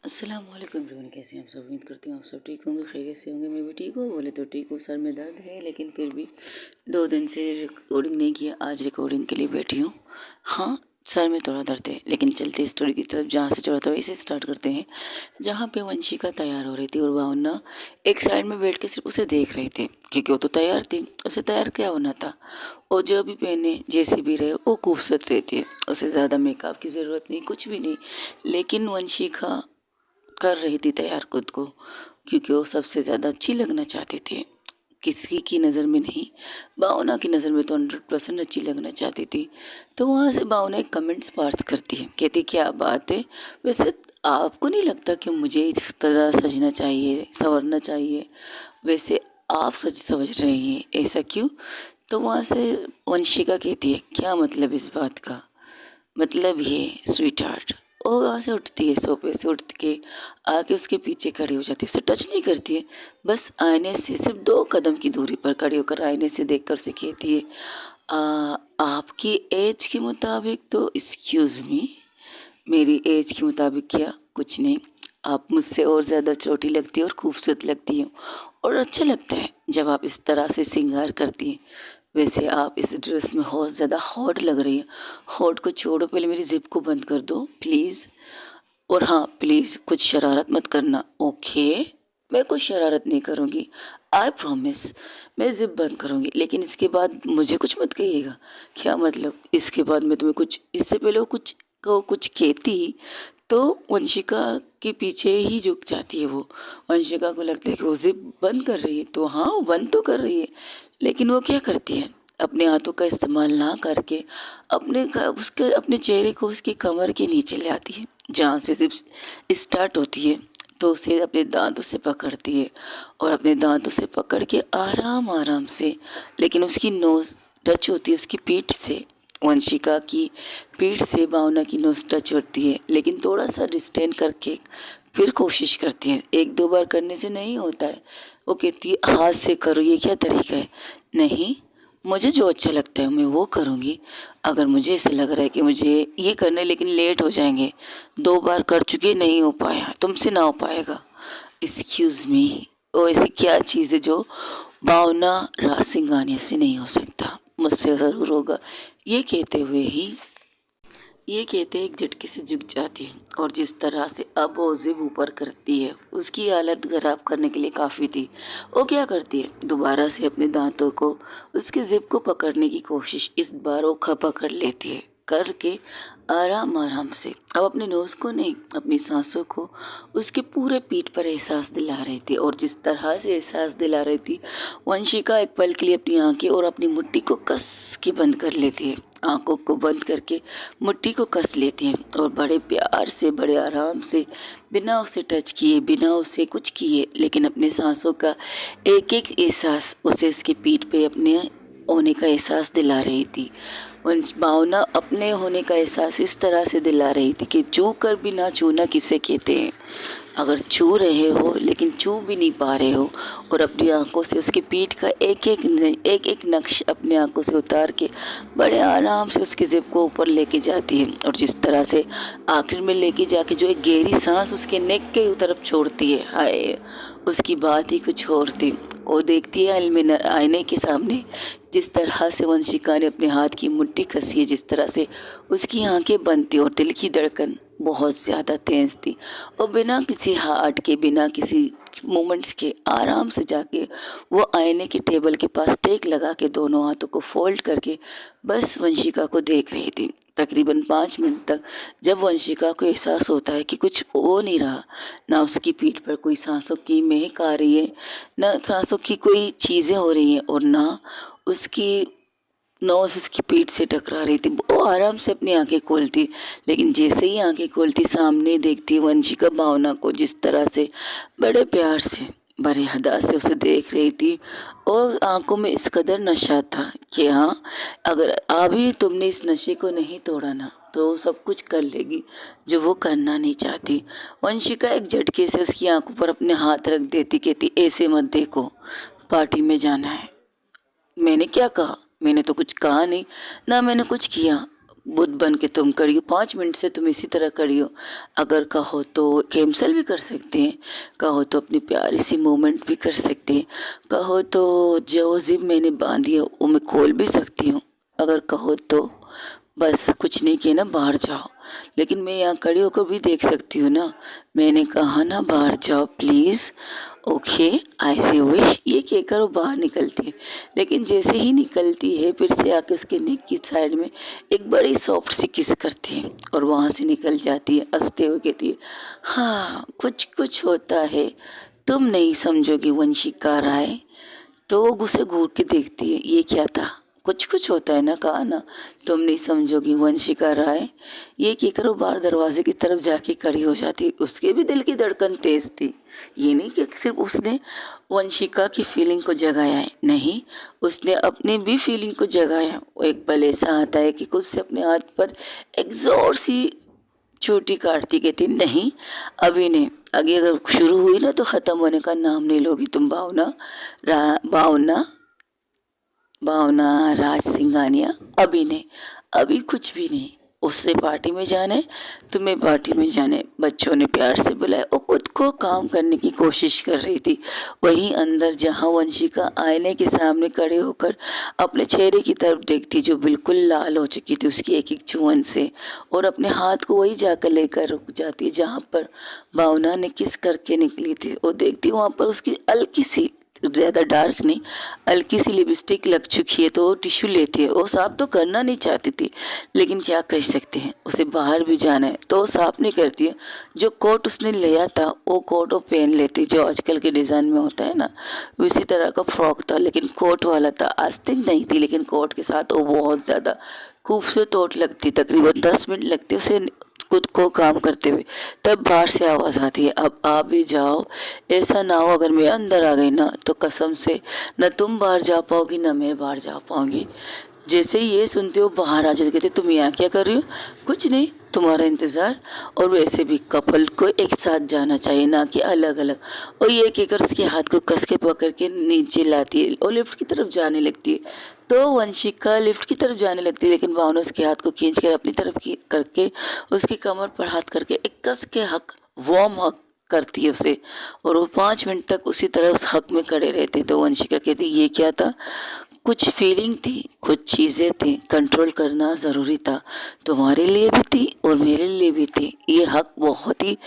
अस्सलामुअलैकुम एवरीवन, कैसे हैं आप सब। उम्मीद करती हूँ आप सब ठीक होंगे, खैरियत से होंगे। मैं भी ठीक हूँ, बोले तो ठीक हूँ। सर में दर्द है लेकिन फिर भी 2 दिन से रिकॉर्डिंग नहीं किया, आज रिकॉर्डिंग के लिए बैठी हूँ। हाँ, सर में थोड़ा दर्द है लेकिन चलते स्टोरी की तरफ, जहाँ से चला था वैसे स्टार्ट करते हैं। जहाँ पे वंशिका तैयार हो रही थी और भावना एक साइड में बैठ के सिर्फ उसे देख रहे थे, क्योंकि वो तो तैयार थी। उसे तैयार क्या होना था, वो जो भी पहने जैसे भी रहे वो खूबसूरत रहती है। उसे ज़्यादा मेकअप की ज़रूरत नहीं, कुछ भी नहीं। लेकिन वंशिका कर रही थी तैयार खुद को, क्योंकि वो सबसे ज़्यादा अच्छी लगना चाहती थी। किसी की नज़र में नहीं, भावना की नज़र में तो 100% अच्छी लगना चाहती थी। तो वहाँ से भावना एक कमेंट्स पास करती है, कहती क्या बात है, वैसे आपको नहीं लगता कि मुझे इस तरह सजना चाहिए, संवरना चाहिए, वैसे आप सच समझ रहे हैं, ऐसा क्यों। तो वहाँ से वंशिका कहती है क्या मतलब इस बात का, मतलब ये स्वीट हार्ट। वो वहाँ से उठती है, सोफे से उठ के आके उसके पीछे खड़ी हो जाती है। उसे टच नहीं करती है, बस आईने से सिर्फ 2 कदम की दूरी पर खड़ी होकर आईने से देखकर उसे कहती है "आ, आपकी एज के मुताबिक तो एक्सक्यूज़ मी, मेरी एज के मुताबिक क्या, कुछ नहीं। आप मुझसे और ज़्यादा छोटी लगती है और खूबसूरत लगती है, और अच्छा लगता है जब आप इस तरह से श्रृंगार करती हैं। वैसे आप इस ड्रेस में बहुत ज़्यादा हॉट लग रही है। हॉट को छोड़ो, पहले मेरी ज़िप को बंद कर दो प्लीज़। और हाँ प्लीज़ कुछ शरारत मत करना, ओके। मैं कुछ शरारत नहीं करूँगी, आई प्रॉमिस। मैं ज़िप बंद करूँगी, लेकिन इसके बाद मुझे कुछ मत कहिएगा। क्या मतलब, इसके बाद मैं तुम्हें कुछ, इससे पहले वो कुछ कहती तो वंशिका के पीछे ही झुक जाती है वो। वंशिका को लगता है कि वो ज़िप बंद कर रही है, तो हाँ वो बंद तो कर रही है, लेकिन वो क्या करती है, अपने हाथों का इस्तेमाल ना करके उसके अपने चेहरे को उसकी कमर के नीचे ले आती है, जहाँ से ज़िप स्टार्ट होती है। तो उसे अपने दांतों से पकड़ती है, और अपने दांतों से पकड़ के आराम आराम से, लेकिन उसकी नोज़ टच होती है उसकी पीठ से। वंशिका की पीठ से भावना की नोज टच होती है, लेकिन थोड़ा सा डिस्टेंस करके फिर कोशिश करती है। 1-2 बार करने से नहीं होता है। वो कहती है हाथ से करो, ये क्या तरीका है। नहीं, मुझे जो अच्छा लगता है मैं वो करूँगी। अगर मुझे ऐसा लग रहा है कि मुझे ये करना है लेकिन लेट हो जाएंगे, 2 बार कर चुके, नहीं हो पाया, तुमसे ना हो पाएगा, एक्सक्यूज़ मी। वो ऐसी क्या चीज़ है जो भावना राज सिंघानिया से नहीं हो सकता, मुझसे ज़रूर होगा। ये कहते हुए ही ये कहते एक झटके से झुक जाती है, और जिस तरह से अब वो जिप ऊपर करती है उसकी हालत खराब करने के लिए काफ़ी थी। वो क्या करती है, दोबारा से अपने दांतों को उसके जिप को पकड़ने की कोशिश, इस बार वो पकड़ लेती है करके आराम आराम से। अब अपने नोज़ को नहीं, अपनी सांसों को उसके पूरे पीठ पर एहसास दिला रही थी, और जिस तरह से एहसास दिला रही थी, वंशिका एक पल के लिए अपनी आंखें और अपनी मुट्ठी को कस के बंद कर लेती है। आंखों को बंद करके मुट्ठी को कस लेती है, और बड़े प्यार से, बड़े आराम से, बिना उसे टच किए, बिना उसे कुछ किए, लेकिन अपने सांसों का एक एक एहसास उसे इसकी पीठ पे अपने होने का एहसास दिला रही थी। भावना अपने होने का एहसास इस तरह से दिला रही थी कि छू कर भी ना छूना किसे कहते हैं। अगर छू रहे हो लेकिन छू भी नहीं पा रहे हो, और अपनी आंखों से उसकी पीठ का एक एक नक्श अपनी आंखों से उतार के बड़े आराम से उसकी ज़िप को ऊपर लेके जाती है, और जिस तरह से आखिर में लेके जाके जो एक गहरी सांस उसके नेक के तरफ छोड़ती है, हाय उसकी बात ही कुछ और थी। वो देखती है आईने के सामने, जिस तरह से वंशिका ने अपने हाथ की मुट्ठी कसी है, जिस तरह से उसकी आंखें बंद थी और दिल की धड़कन बहुत ज़्यादा तेज थी, और बिना किसी हार्ट के, बिना किसी मोमेंट्स के, आराम से जाके वो आईने की टेबल के पास टेक लगा के दोनों हाथों को फोल्ड करके बस वंशिका को देख रही थी। तकरीबन 5 मिनट तक, जब वंशिका को एहसास होता है कि कुछ हो नहीं रहा, ना उसकी पीठ पर कोई सांसों की महक आ रही है, ना सांसों की कोई चीज़ें हो रही हैं, और ना उसकी नोज उसकी पीठ से टकरा रही थी, वो आराम से अपनी आंखें खोलती, लेकिन जैसे ही आंखें खोलती सामने देखती वंशिका भावना को, जिस तरह से बड़े प्यार से, बड़े हदा से उसे देख रही थी, और आंखों में इस कदर नशा था कि हाँ, अगर अभी तुमने इस नशे को नहीं तोड़ा ना, तो वो सब कुछ कर लेगी जो वो करना नहीं चाहती। वंशिका एक झटके से उसकी आंखों पर अपने हाथ रख देती, कहती ऐसे मत देखो, पार्टी में जाना है। मैंने क्या कहा, मैंने तो कुछ कहा नहीं, ना मैंने कुछ किया, बुद्ध बन के तुम करियो, 5 मिनट से तुम इसी तरह करियो। अगर कहो तो कैंसल भी कर सकते हैं, कहो तो अपनी प्यारी सी मूवमेंट भी कर सकते हैं, कहो तो जो जिप मैंने बांधी है वो मैं खोल भी सकती हूँ, अगर कहो तो बस कुछ नहीं किया ना बाहर जाओ। लेकिन मैं यहाँ खड़ी होकर भी देख सकती हूँ ना, मैंने कहा ना बाहर जाओ please, okay I see wish, ये कहकर वो बाहर निकलती है। लेकिन जैसे ही निकलती है फिर से आके उसके नेक की साइड में एक बड़ी सॉफ्ट सी किस करती है और वहाँ से निकल जाती है। हंसते हुए कहती है, हाँ कुछ कुछ होता है, तुम नहीं समझोगी वंशिका राय। तो वो उसे घूर के देखती है, ये क्या था, कुछ कुछ होता है ना, कहा ना तुम नहीं समझोगी वंशिका राय। ये कहकर वो बाहर दरवाजे की तरफ जाके खड़ी हो जाती। उसके भी दिल की धड़कन तेज थी। ये नहीं कि सिर्फ उसने वंशिका की फीलिंग को जगाया है, नहीं, उसने अपनी भी फीलिंग को जगाया। वो एक पल ऐसा आता है कि कुछ से अपने हाथ पर एक जोर सी चोटी काटती, कहती नहीं अभी नहीं, आगे अगर शुरू हुई ना तो ख़त्म होने का नाम नहीं लोगी तुम भावना, भावना भावना राज सिंघानिया, अभी नहीं, अभी कुछ भी नहीं। उससे पार्टी में जाने, तुम्हें पार्टी में जाने। बच्चों ने प्यार से बुलाया। वो खुद को काम करने की कोशिश कर रही थी। वहीं अंदर जहां वंशिका आईने के सामने खड़े होकर अपने चेहरे की तरफ देखती, जो बिल्कुल लाल हो चुकी थी उसकी एक एक चुहन से, और अपने हाथ को वही जाकर लेकर रुक जाती जहां पर भावना ने किस करके निकली थी। वो देखती वहां पर उसकी हल्की सी, ज़्यादा डार्क नहीं, हल्की सी लिपस्टिक लग चुकी है, तो वो टिश्यू लेती है। वो साफ तो करना नहीं चाहती थी, लेकिन क्या कर सकते हैं, उसे बाहर भी जाना है तो वो साफ नहीं करती है। जो कोट उसने लिया था वो कोट वो पहन लेती, जो आजकल के डिज़ाइन में होता है ना, उसी तरह का फ्रॉक था, लेकिन कोट वाला था। आस्तीन नहीं थी, लेकिन कोट के साथ वो बहुत ज़्यादा खूबसूरत ओट लगती। तकरीबन 10 मिनट लगते उसे खुद को काम करते हुए। तब बाहर से आवाज़ आती है, अब आ भी जाओ, ऐसा ना हो अगर मैं अंदर आ गई ना तो कसम से न तुम बाहर जा पाओगी न मैं बाहर जा पाऊंगी। जैसे ही ये सुनते हो बाहर आ जाते, कहते तुम यहाँ क्या कर रही हो, कुछ नहीं, तुम्हारा इंतज़ार। और वैसे भी कपल को एक साथ जाना चाहिए, ना कि अलग अलग। और ये कहकर उसके हाथ को कस के पकड़ के नीचे लाती है और लिफ्ट की तरफ जाने लगती है। तो वंशिका लिफ्ट की तरफ जाने लगती है, लेकिन भावना उसके हाथ को खींच कर अपनी तरफ की करके उसकी कमर पर हाथ करके एक कस के हक, वार्म हक करती है उसे। और वो 5 मिनट तक उसी तरह उस हक में खड़े रहते। तो वंशिका कहती ये क्या था, कुछ फीलिंग थी, कुछ चीज़ें थी, कंट्रोल करना ज़रूरी था, तुम्हारे लिए भी थी और मेरे लिए भी थी, ये हक बहुत ही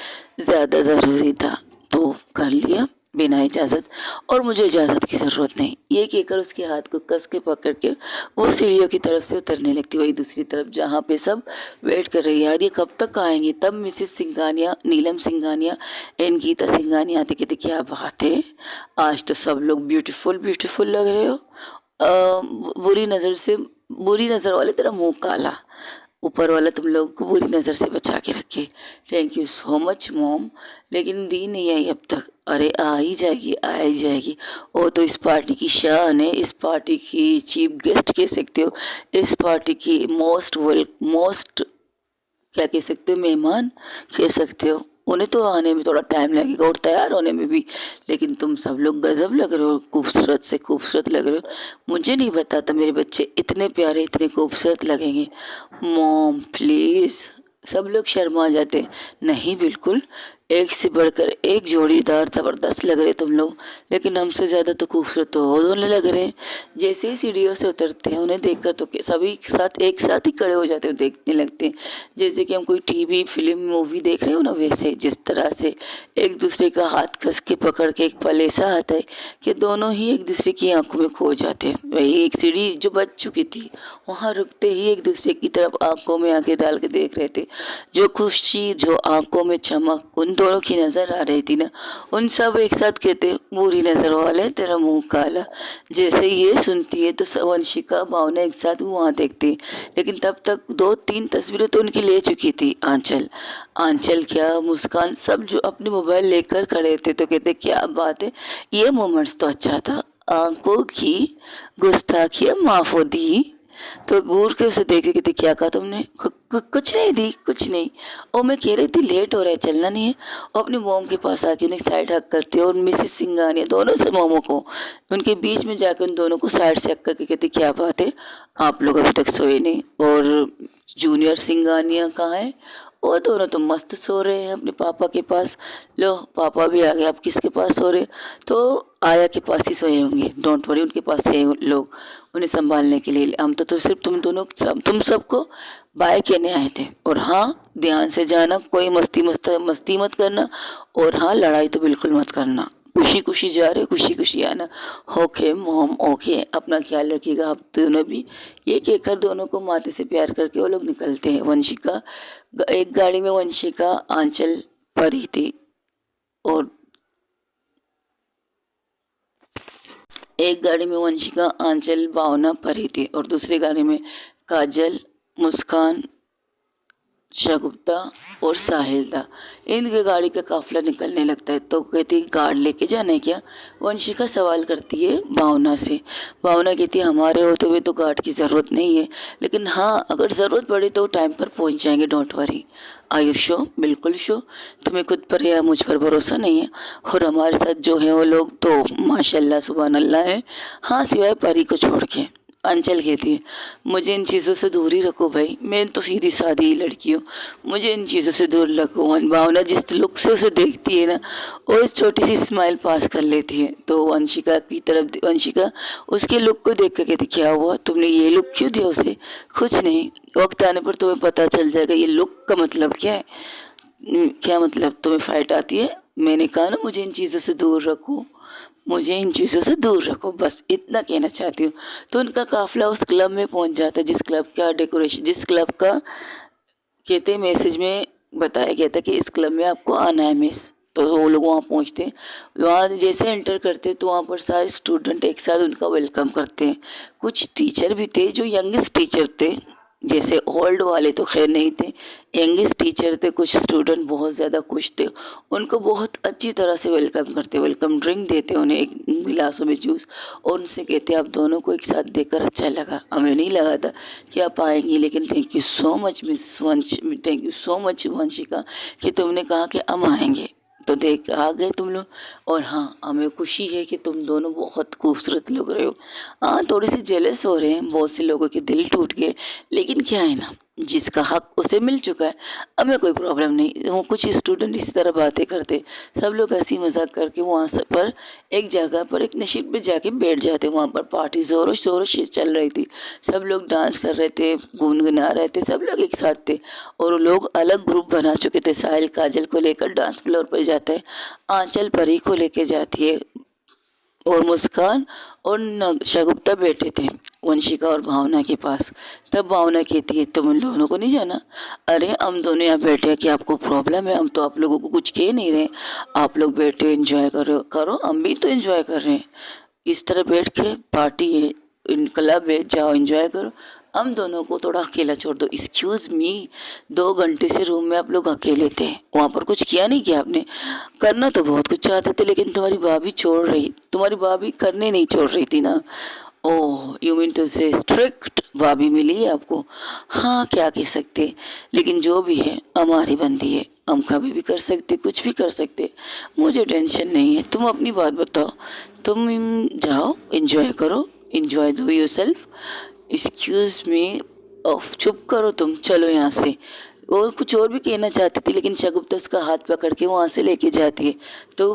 ज़्यादा ज़रूरी था, तो कर लिया बिना इजाज़त, और मुझे इजाज़त की ज़रूरत नहीं। ये कहकर उसके हाथ को कस के पकड़ के वो सीढ़ियों की तरफ से उतरने लगती। वही दूसरी तरफ जहाँ पे सब वेट कर रही है, यार ये कब तक आएंगे। तब मिसेस सिंघानिया, नीलम सिंघानिया एंड गीता सिंघानिया आती, कहती क्या बात है, आज तो सब लोग ब्यूटीफुल ब्यूटीफुल लग रहे हो। बुरी नज़र से, बुरी नज़र वाले तेरा मुंह काला, ऊपर वाला तुम लोग को बुरी नज़र से बचा के रखे। Thank you so much mom, लेकिन दी नहीं आई अब तक। अरे आ ही जाएगी, आ ही जाएगी, वो तो इस पार्टी की शान है, इस पार्टी की चीफ गेस्ट कह सकते हो, इस पार्टी की मोस्ट क्या कह सकते हो, मेहमान कह सकते हो। उन्हें तो आने में थोड़ा टाइम लगेगा और तैयार होने में भी, लेकिन तुम सब लोग गजब लग रहे हो, खूबसूरत से खूबसूरत लग रहे हो। मुझे नहीं पता था मेरे बच्चे इतने प्यारे इतने खूबसूरत लगेंगे। मॉम प्लीज़, सब लोग शर्मा जाते। नहीं बिल्कुल, एक से बढ़कर एक जोड़ीदार ज़बरदस्त लग रहे तुम लोग, लेकिन हमसे ज़्यादा तो खूबसूरत तो वो दोनों लग रहे हैं। जैसे ही सीढ़ियों से उतरते हैं उन्हें देखकर तो सभी साथ एक साथ ही खड़े हो जाते हैं, देखने लगते हैं जैसे कि हम कोई टीवी फिल्म मूवी देख रहे हो ना, वैसे जिस तरह से एक दूसरे का हाथ कस के पकड़ के एक पल ऐसा आता है कि दोनों ही एक दूसरे की आंखों में खो जाते हैं। वही एक सीढ़ी जो बच चुकी थी वहाँ रुकते ही एक दूसरे की तरफ आंखों में आंखें डाल के देख रहे थे। जो खुशी, जो आंखों में चमक उन दोनों की नज़र आ रही थी ना, उन सब एक साथ कहते बुरी नज़र वाले तेरा मुंह काला। जैसे ये सुनती है तो वंशिका भावना एक साथ वहाँ देखती, लेकिन तब तक 2-3 तस्वीरें तो उनकी ले चुकी थी। आंचल क्या मुस्कान सब जो अपने मोबाइल लेकर खड़े थे, तो कहते क्या बात है, ये मोमेंट्स तो अच्छा था, आंखों की गुस्ताखियाँ माफ़ होती। तो घूर के उसे देख के कहती क्या कहा तुमने, कुछ नहीं दी, कुछ नहीं। और मैं कह रही थी लेट हो रहा है, चलना नहीं है। और अपनी मोम के पास आके उन्हें साइड हक करती है और मिसेस सिंघानिया दोनों से मोमो को उनके बीच में जाकर उन दोनों को साइड से हक करके कहती क्या बात है, आप लोग अभी तक सोए नहीं और जूनियर सिंघानिया कहाँ है? वो दोनों तो मस्त सो रहे हैं अपने पापा के पास। लो पापा भी आ गए, अब किसके पास सो रहे? तो आया के पास ही सोए होंगे, डोंट वरी, उनके पास है लोग उन्हें संभालने के लिए। हम तो सिर्फ तुम दोनों तुम सबको बाय कहने आए थे। और हाँ, ध्यान से जाना, कोई मस्ती मत करना। और हाँ, लड़ाई तो बिल्कुल मत करना। खुशी खुशी जा रहे, खुशी खुशी आना। ओके मॉम, ओके, अपना ख्याल रखिएगा आप दोनों भी। ये कहकर दोनों को माथे से प्यार करके वो लोग निकलते हैं। वंशिका, एक गाड़ी में वंशिका, आंचल, परी थी। और एक गाड़ी में वंशिका, आंचल, भावना, परी थी। और दूसरी गाड़ी में काजल, मुस्कान, शगुफ्ता और साहिल था। इनके गाड़ी का काफिला निकलने लगता है तो कहती गार्ड लेके जाना है क्या? वंशिका सवाल करती है भावना से। भावना कहती है हमारे होते हुए तो गार्ड की ज़रूरत नहीं है, लेकिन हाँ अगर ज़रूरत पड़ी तो टाइम पर पहुंच जाएंगे, डोंट वरी। आयु शो? बिल्कुल शो। तुम्हें खुद पर या मुझ पर भरोसा नहीं है? और हमारे साथ जो है वो लोग तो माशाल्लाह सुभान अल्लाह है। हाँ, सिवाय परी को छोड़ के। अंचल कहती है मुझे इन चीज़ों से दूर ही रखो भाई, मैं तो सीधी सादी लड़की हूँ, मुझे इन चीज़ों से दूर रखो। भावना जिस लुक से उसे देखती है ना, वो इस छोटी सी स्माइल पास कर लेती है। तो वंशिका की तरफ, वंशिका उसके लुक को देख कर कहती क्या हुआ, तुमने ये लुक क्यों दिया उसे? कुछ नहीं, वक्त आने पर तुम्हें पता चल जाएगा ये लुक का मतलब क्या है। क्या मतलब, तुम्हें फाइट आती है? मैंने कहा ना मुझे इन चीज़ों से दूर रखो, मुझे इन चीज़ों से दूर रखो, बस इतना कहना चाहती हूँ। तो उनका काफिला उस क्लब में पहुंच जाता है जिस क्लब का डेकोरेशन, जिस क्लब का कहते मैसेज में बताया गया था कि इस क्लब में आपको आना है मिस। तो वो लोग वहाँ पहुँचते हैं। वहाँ जैसे एंटर करते तो वहाँ पर सारे स्टूडेंट एक साथ उनका वेलकम करते हैं। कुछ टीचर भी थे जो यंगेस्ट टीचर थे, जैसे ओल्ड वाले तो खैर नहीं थे, यंगेस्ट टीचर थे। कुछ स्टूडेंट बहुत ज़्यादा खुश थे, उनको बहुत अच्छी तरह से वेलकम करते, वेलकम ड्रिंक देते उन्हें एक गिलासों में जूस, और उनसे कहते आप दोनों को एक साथ देखकर अच्छा लगा, हमें नहीं लगा था कि आप आएंगी, लेकिन thank you so much miss Vansh, thank you so much Vanshika कि तुमने कहा कि हम आएंगे, तो देख आ गए तुम लोग। और हाँ, हमें खुशी है कि तुम दोनों बहुत खूबसूरत लग रहे हो। हाँ, थोड़े से जेलस हो रहे हैं, बहुत से लोगों के दिल टूट गए, लेकिन क्या है ना, जिसका हक उसे मिल चुका है, हमें कोई प्रॉब्लम नहीं। वो कुछ स्टूडेंट इस तरह बातें करते, सब लोग हंसी मजाक करके वहाँ से पर एक जगह पर एक नशीब पे जाके बैठ जाते। वहाँ पर पार्टी जोरों शोरों से चल रही थी, सब लोग डांस कर रहे थे, गुनगुना रहे थे, सब लोग एक साथ थे। और वो लोग अलग ग्रुप बना चुके थे। साहिल काजल को लेकर डांस फ्लोर पर जाता है, आंचल परी को लेकर जाती है, और मुस्कान और शगुफ्ता बैठे थे वंशिका और भावना के पास। तब भावना कहती है तुम उन दोनों को नहीं जाना? अरे हम दोनों यहाँ बैठे हैं, कि आपको प्रॉब्लम है? हम तो आप लोगों को कुछ कह नहीं रहे, आप लोग बैठे एंजॉय करो करो, हम भी तो एंजॉय कर रहे हैं। इस तरह बैठ के पार्टी है, इन क्लब है, जाओ एंजॉय करो, हम दोनों को थोड़ा अकेला छोड़ दो। एक्सक्यूज़ मी, 2 घंटे से रूम में आप लोग अकेले थे, वहाँ पर कुछ किया नहीं किया आपने? करना तो बहुत कुछ चाहते थे, लेकिन तुम्हारी भाभी करने नहीं छोड़ रही थी ना। ओह, यू मीन टू से स्ट्रिक्ट भाभी मिली है आपको? हाँ, क्या कह सकते, लेकिन जो भी है हमारी बंदी है, हम कभी भी कर सकते, कुछ भी कर सकते, मुझे टेंशन नहीं है। तुम अपनी बात बताओ, तुम जाओ एंजॉय करो, enjoy do yourself. Excuse me, oh चुप करो तुम, चलो यहाँ से। वो कुछ और भी कहना चाहती थी, लेकिन शगुफ्ता उसका हाथ पकड़ के वहाँ से लेके जाती है। तो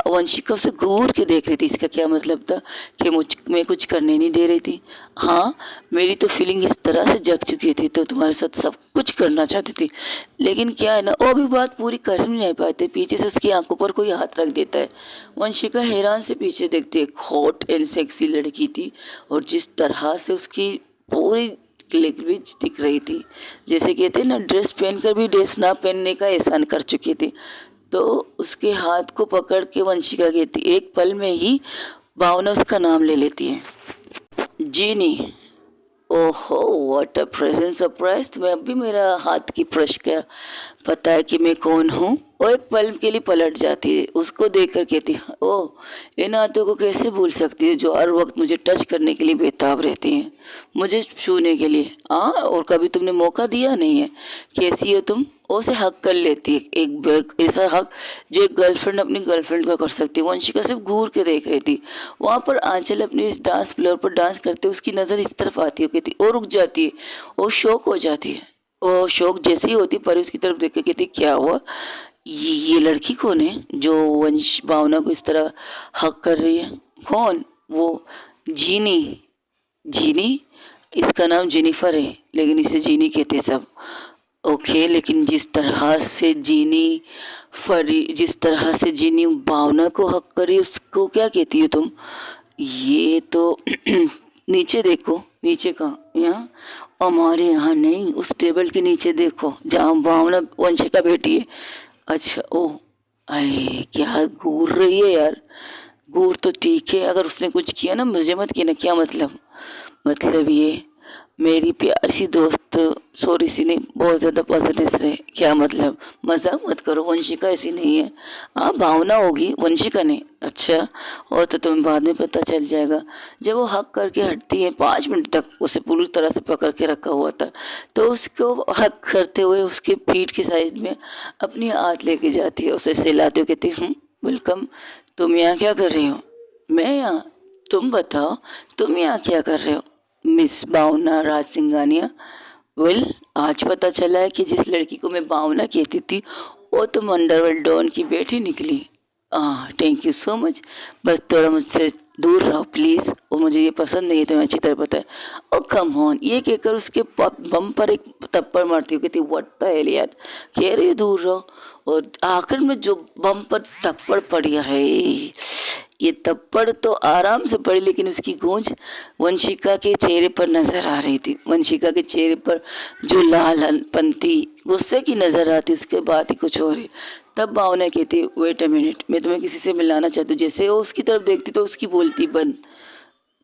वंशिका उसे घूर के देख रही थी, इसका क्या मतलब था कि मैं कुछ करने नहीं दे रही थी? हाँ, मेरी तो फीलिंग इस तरह से जग चुकी थी, तो तुम्हारे साथ सब कुछ करना चाहती थी, लेकिन क्या है ना, वो भी बात पूरी कर ही नहीं पाते, पीछे से उसकी आंखों पर कोई हाथ रख देता है। वंशिका हैरान से पीछे देखती है। हॉट एंड सेक्सी लड़की थी, और जिस तरह से उसकी पूरी क्लीवेज दिख रही थी, जैसे कहते हैं ना, ड्रेस पहनकर भी ड्रेस ना पहनने का एहसान कर चुकी थी। तो उसके हाथ को पकड़ के वंशिका कहती, एक पल में ही भावना उसका नाम ले लेती है, जीनी। ओहो, व्हाट अ प्रेजेंट सरप्राइज, तुम्हें अब भी मेरा हाथ की प्रश का पता है कि मैं कौन हूँ? वो एक पल के लिए पलट जाती है, उसको देखकर कहती है ओह, इन हाथों को कैसे भूल सकती है जो हर वक्त मुझे टच करने के लिए बेताब रहती हैं, मुझे छूने के लिए। हाँ, और कभी तुमने मौका दिया नहीं है। कैसी हो तुम? वो उसे हक कर लेती है, एक ऐसा हक जो एक गर्लफ्रेंड अपनी गर्लफ्रेंड को कर सकती है। वंशिका सिर्फ घूर के देख रही थी। वहाँ पर आंचल अपनी इस डांस फ्लोर पर डांस करते उसकी नज़र इस तरफ आती है, कहती और रुक जाती है, वो शौक हो जाती है। वो शौक जैसी ही होती, परी उसकी तरफ देख के कहती क्या हुआ, ये लड़की कौन है जो वंश भावना को इस तरह हक कर रही है? कौन? वो जीनी। जीनी? इसका नाम जेनिफर है, लेकिन इसे जीनी कहते सब। ओके, लेकिन जिस तरह से जीनी भावना को हक करी, उसको क्या कहती हो तुम? ये तो नीचे देखो। नीचे कहाँ? यहाँ? हमारे यहाँ नहीं, उस टेबल के नीचे देखो जहाँ भावना वंशिका बैठी है। अच्छा, ओह, अरे क्या घूर रही है यार? घूर तो ठीक है, अगर उसने कुछ किया ना मुझे मत कहना। क्या मतलब? मतलब ये मेरी प्यारी सी दोस्त, सॉरी सी नहीं, बहुत ज़्यादा पॉजिटिव है। क्या मतलब? मजाक मत करो, वंशिका ऐसी नहीं है। हाँ, भावना होगी, वंशिका नहीं। अच्छा, और तो तुम्हें बाद में पता चल जाएगा। जब वो हक करके हटती है, 5 मिनट तक उसे पूरी तरह से पकड़ के रखा हुआ था, तो उसको हक करते हुए उसके पीठ की साइड में अपनी हाथ लेके जाती है, उसे सहलाते हुए कहती है वेलकम। तुम यहाँ क्या कर रही हो? मैं यहाँ? तुम बताओ, तुम यहाँ क्या कर रहे हो मिस भावना राज सिंघानिया? वेल, आज पता चला है कि जिस लड़की को मैं भावना कहती थी वो तुम अंडरवर्ल्ड डॉन की बेटी निकली। Thank you so much. बस थोड़ा मुझसे दूर रहो प्लीज़, और मुझे ये पसंद नहीं है, तुम्हें अच्छी तरह पता है। ओ कम ऑन, ये कहकर उसके बम पर एक थप्पड़ मारती हूँ, कहती व्हाट द हेल यार, कह रही है दूर रहो, और आखिर में जो बम पर थप्पड़ पड़ी है, ये थप्पड़ तो आराम से पड़ी, लेकिन उसकी गूंज वंशिका के चेहरे पर नजर आ रही थी। वंशिका के चेहरे पर जो लाल पंती गुस्से की नजर आती, उसके बाद ही कुछ और है। तब भावना कहती वेट अ मिनट, मैं तुम्हें किसी से मिलाना चाहती हूँ। जैसे वो उसकी तरफ देखती तो उसकी बोलती बंद,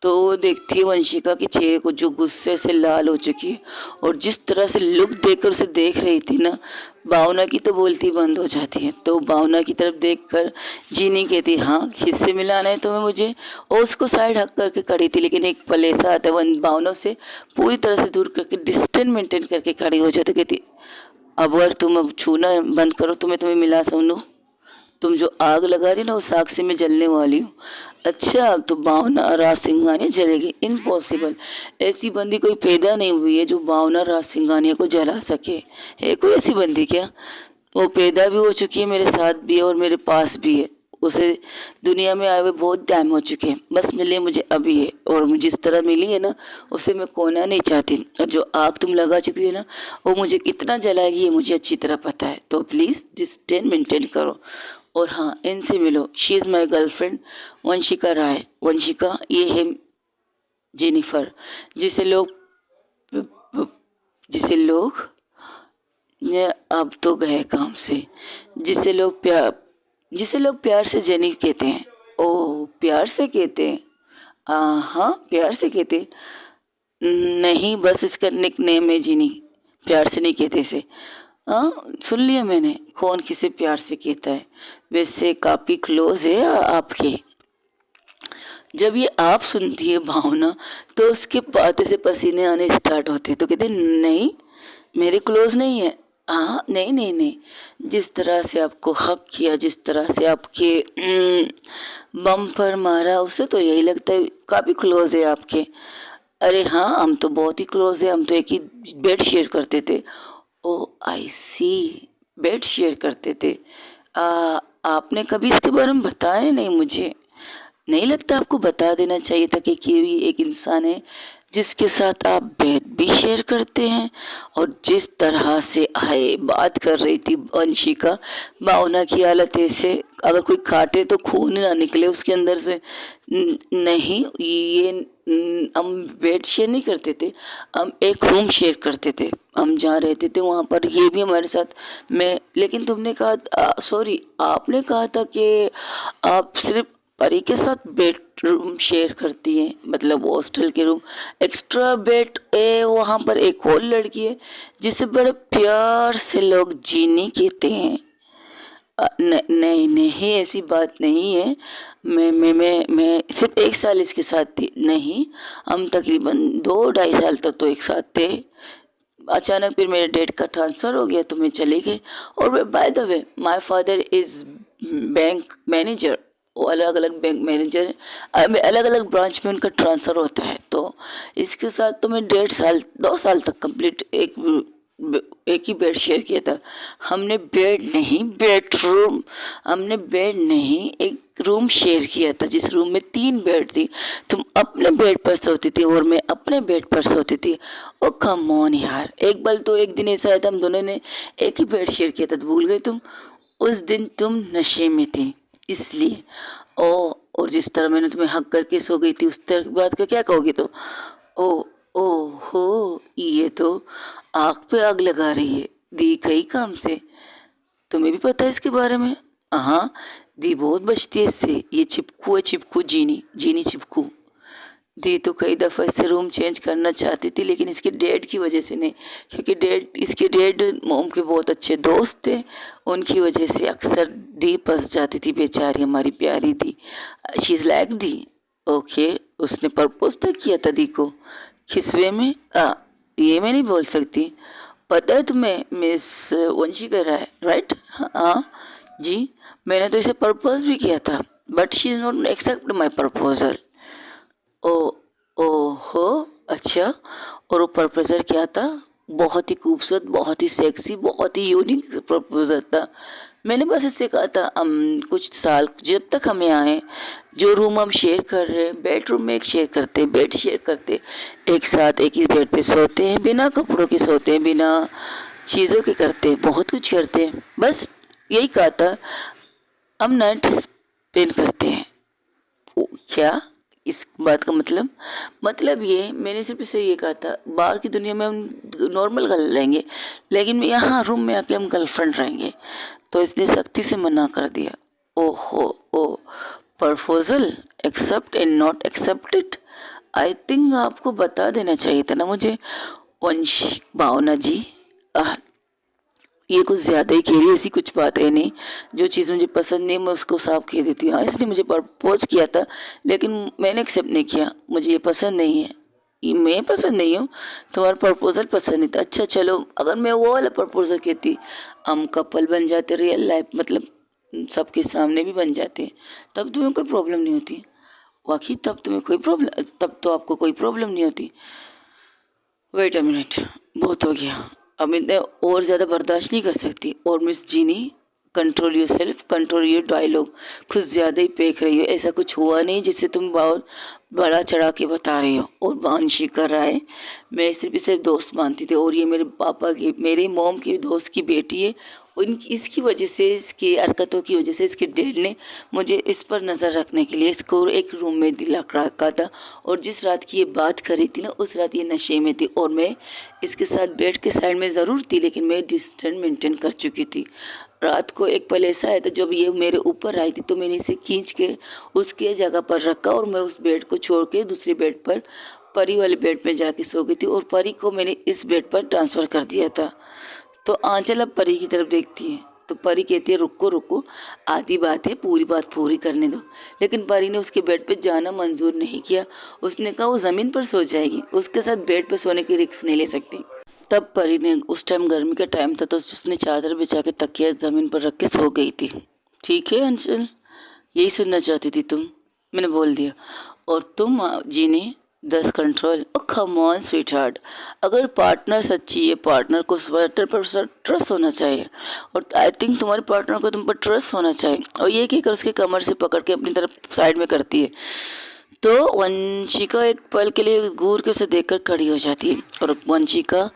तो वो देखती है वंशिका के चेहरे को जो गुस्से से लाल हो चुकी है, और जिस तरह से लुक देकर उसे देख रही थी ना, भावना की तो बोलती बंद हो जाती है। तो भावना की तरफ देखकर जीनी कहती हाँ, किससे मिलाना है तुम्हें मुझे? और उसको साइड हक करके खड़ी थी, लेकिन एक पल ऐसा आता है भावना से पूरी तरह से दूर करके डिस्टेंस मेंटेन करके खड़ी हो जाती, कहती अब अगर तुम अब छूना बंद करो तो मैं तुम्हें मिला समझूं? तुम जो आग लगा रही ना, उस आग से मैं जलने वाली हूँ। अच्छा, अब तो भावना राज सिंघानिया जलेगी? इम्पॉसिबल, ऐसी बंदी कोई पैदा नहीं हुई है जो भावना राज सिंघानिया को जला सके। है कोई ऐसी बंदी क्या? वो पैदा भी हो चुकी है, मेरे साथ भी है और मेरे पास भी है। उसे दुनिया में आए हुए बहुत टाइम हो चुके हैं, बस मिले मुझे अभी है, और मुझे जिस तरह मिली है ना, उसे मैं खोना नहीं चाहती। और जो आग तुम लगा चुकी है ना, वो मुझे कितना जलाएगी ये मुझे अच्छी तरह पता है। तो प्लीज़ डिस्टेंस मेंटेन करो, और हाँ, इनसे मिलो। She is my girlfriend Vanshika Rai. Vanshika, ये है जेनिफर, जिसे लोग जिसे लोग ने अब तो गए काम से, जिसे लोग प्यार से जेनी कहते हैं। ओह, प्यार से कहते हैं? हाँ, प्यार से कहते हैं। नहीं, बस इसका निक नेम है जीनी, प्यार से नहीं कहते इसे। हाँ, सुन लिया मैंने, कौन किसे प्यार से कहता है। वैसे काफ़ी क्लोज है आपके। जब ये आप सुनती है भावना, तो उसके पाते से पसीने आने स्टार्ट होते, तो कहते नहीं, मेरे क्लोज नहीं है। हाँ, नहीं नहीं नहीं, जिस तरह से आपको हक किया, जिस तरह से आपके बम पर मारा, उससे तो यही लगता है काफ़ी क्लोज है आपके। अरे हाँ, हम तो बहुत ही क्लोज है, हम तो एक ही बेड शेयर करते थे। ओ आई सी, बेड शेयर करते थे। आपने कभी इसके बारे में बताया नहीं मुझे। नहीं लगता आपको बता देना चाहिए था कि कीवी एक इंसान है जिसके साथ आप बेड भी शेयर करते हैं? और जिस तरह से आए बात कर रही थी वंशिका, भावना की हालत ऐसे, अगर कोई काटे तो खून ना निकले उसके अंदर से। नहीं, ये हम बेड शेयर नहीं करते थे, हम एक रूम शेयर करते थे। हम जहाँ रहते थे वहाँ पर ये भी हमारे साथ। मैं, लेकिन तुमने कहा, सॉरी, आपने कहा था कि आप सिर्फ परी के साथ बेडरूम शेयर करती हैं, मतलब हॉस्टल के रूम। एक्स्ट्रा बेड है वहाँ पर एक और लड़की है जिसे बड़े प्यार से लोग जीनी कहते हैं। नहीं नहीं, ऐसी बात नहीं है। मैं सिर्फ 1 साल इसके साथ थी। नहीं, हम तकरीबन 2-2.5 साल तक तो एक साथ थे। अचानक फिर मेरे डैड का ट्रांसफ़र हो गया तो मैं चली गई। और by the way, my father is bank manager. वो अलग अलग बैंक मैनेजर, अलग अलग ब्रांच में उनका ट्रांसफ़र होता है। तो इसके साथ तो मैं 1.5 साल 2 साल तक कंप्लीट एक एक ही बेड शेयर किया था। हमने बेड नहीं, बेडरूम, हमने बेड नहीं, एक रूम शेयर किया था जिस रूम में 3 बेड थी। तुम अपने बेड पर सोती थी और मैं अपने बेड पर सोती थी। ओ कम ऑन यार, एक बार तो एक दिन ऐसा आया था हम दोनों ने एक ही बेड शेयर किया था, तो भूल गए तुम? उस दिन तुम नशे में थी इसलिए। ओ, और जिस तरह मैंने तुम्हें हक करके सो गई थी उस तरह की बात का क्या कहोगी तुम? ओ, ओ हो, ये तो आग पे आग लगा रही है दी कई काम से। तुम्हें भी पता है इसके बारे में? हाँ, दी बहुत बचती है इससे। ये चिपकू है, चिपकू, जीनी, जीनी चिपकू। दी तो कई दफ़ा इससे रूम चेंज करना चाहती थी लेकिन इसके डैड की वजह से नहीं, क्योंकि इसके डैड मोम के बहुत अच्छे दोस्त थे। उनकी वजह से अक्सर दी फंस जाती थी बेचारी, हमारी प्यारी दी। शी इज़ लाइक दी। ओके, उसने प्रपोज तक किया था दी को। किस वे में? ये मैं नहीं बोल सकती। पता है तुम्हें मिस वंशी कर रहा है, राइट? हाँ जी, मैंने तो इसे प्रपोज भी किया था but she is not accept my proposal. Oh, ओहो, अच्छा। और वो प्रपोजल क्या था? बहुत ही खूबसूरत, बहुत ही सेक्सी, बहुत ही यूनिक प्रपोजल था। मैंने बस इससे कहा था कुछ साल जब तक हम यहाँ आए, जो रूम हम शेयर कर रहे हैं, बेडरूम में एक शेयर करते हैं, बेड शेयर करते, एक साथ एक ही बेड पे सोते हैं, बिना कपड़ों के सोते हैं, बिना चीज़ों के करते हैं, बहुत कुछ करते हैं। बस यही कहा था, हम नाइट स्पेंड करते हैं। क्या इस बात का मतलब ये, मैंने सिर्फ इसे ये कहा था बाहर की दुनिया में हम नॉर्मल गर्ल रहेंगे लेकिन यहाँ रूम में आके हम गर्लफ्रेंड रहेंगे। तो इसने सख्ती से मना कर दिया। ओहो, oh, proposal accept and not accepted. I think आपको बता देना चाहिए था ना मुझे, वंशी भावना जी। ये कुछ ज़्यादा ही कह रही है, ऐसी कुछ बात है नहीं। जो चीज़ मुझे पसंद नहीं मैं उसको साफ कह देती हूँ। हाँ, इसने मुझे प्रपोज किया था लेकिन मैंने एक्सेप्ट नहीं किया, मुझे ये पसंद नहीं है। ये मैं पसंद नहीं हूँ, तुम्हारा प्रपोजल पसंद नहीं था। अच्छा चलो, अगर मैं वो वाला प्रपोजल कहती, हम कपल बन जाते रियल लाइफ, मतलब सबके सामने भी बन जाते, तब तुम्हें कोई प्रॉब्लम नहीं होती। वाकई तब तुम्हें कोई प्रॉब्लम, तब तो आपको कोई प्रॉब्लम नहीं होती। वेट अ मिनट, बहुत हो गया, अब मैं और ज़्यादा बर्दाश्त नहीं कर सकती। और Miss Jeeni, control yourself, control your dialogue. कुछ ज़्यादा ही फेंक रही हो, ऐसा कुछ हुआ नहीं जिससे तुम बहुत बड़ा चढ़ा के बता रही हो। और वांशी कर रहा है, मैं सिर्फ इसे दोस्त मानती थी और ये मेरे पापा की, मेरे मोम की दोस्त की बेटी है। इसकी वजह से, इसकी हरकतों की वजह से इसके डैड ने मुझे इस पर नज़र रखने के लिए इसको एक रूम में दिला रखा था। और जिस रात की ये बात करी थी ना, उस रात ये नशे में थी और मैं इसके साथ बेड के साइड में ज़रूर थी लेकिन मैं डिस्टेंस मेंटेन कर चुकी थी। रात को एक पल ऐसा आया था जब ये मेरे ऊपर आई थी तो मैंने इसे खींच के उसके जगह पर रखा और मैं उस बेड को छोड़ के दूसरे बेड पर, परी वाले बेड में जाके सो गई थी और परी को मैंने इस बेड पर ट्रांसफ़र कर दिया था। तो आंचल अब परी की तरफ देखती है तो परी कहती है रुको रुको, आधी बात है, पूरी बात पूरी करने दो। लेकिन परी ने उसके बेड पे जाना मंजूर नहीं किया। उसने कहा वो ज़मीन पर सो जाएगी, उसके साथ बेड पे सोने की रिस्क नहीं ले सकती। तब परी ने, उस टाइम गर्मी का टाइम था तो उसने चादर बिछा के तकिया ज़मीन पर रख के सो गई थी। ठीक है अंचल, यही सुनना चाहती थी तुम, मैंने बोल दिया। और तुम जीने 10 control. Oh come on sweetheart, अगर पार्टनर सच्ची है, पार्टनर को स्वेटर पर ट्रस्ट होना चाहिए और आई थिंक तुम्हारे पार्टनर को तुम पर ट्रस्ट होना चाहिए। और ये कहकर उसके कमर से पकड़ के अपनी तरफ साइड में करती है तो वंशिका एक पल के लिए घूर के उसे देखकर खड़ी हो जाती है और वंशिका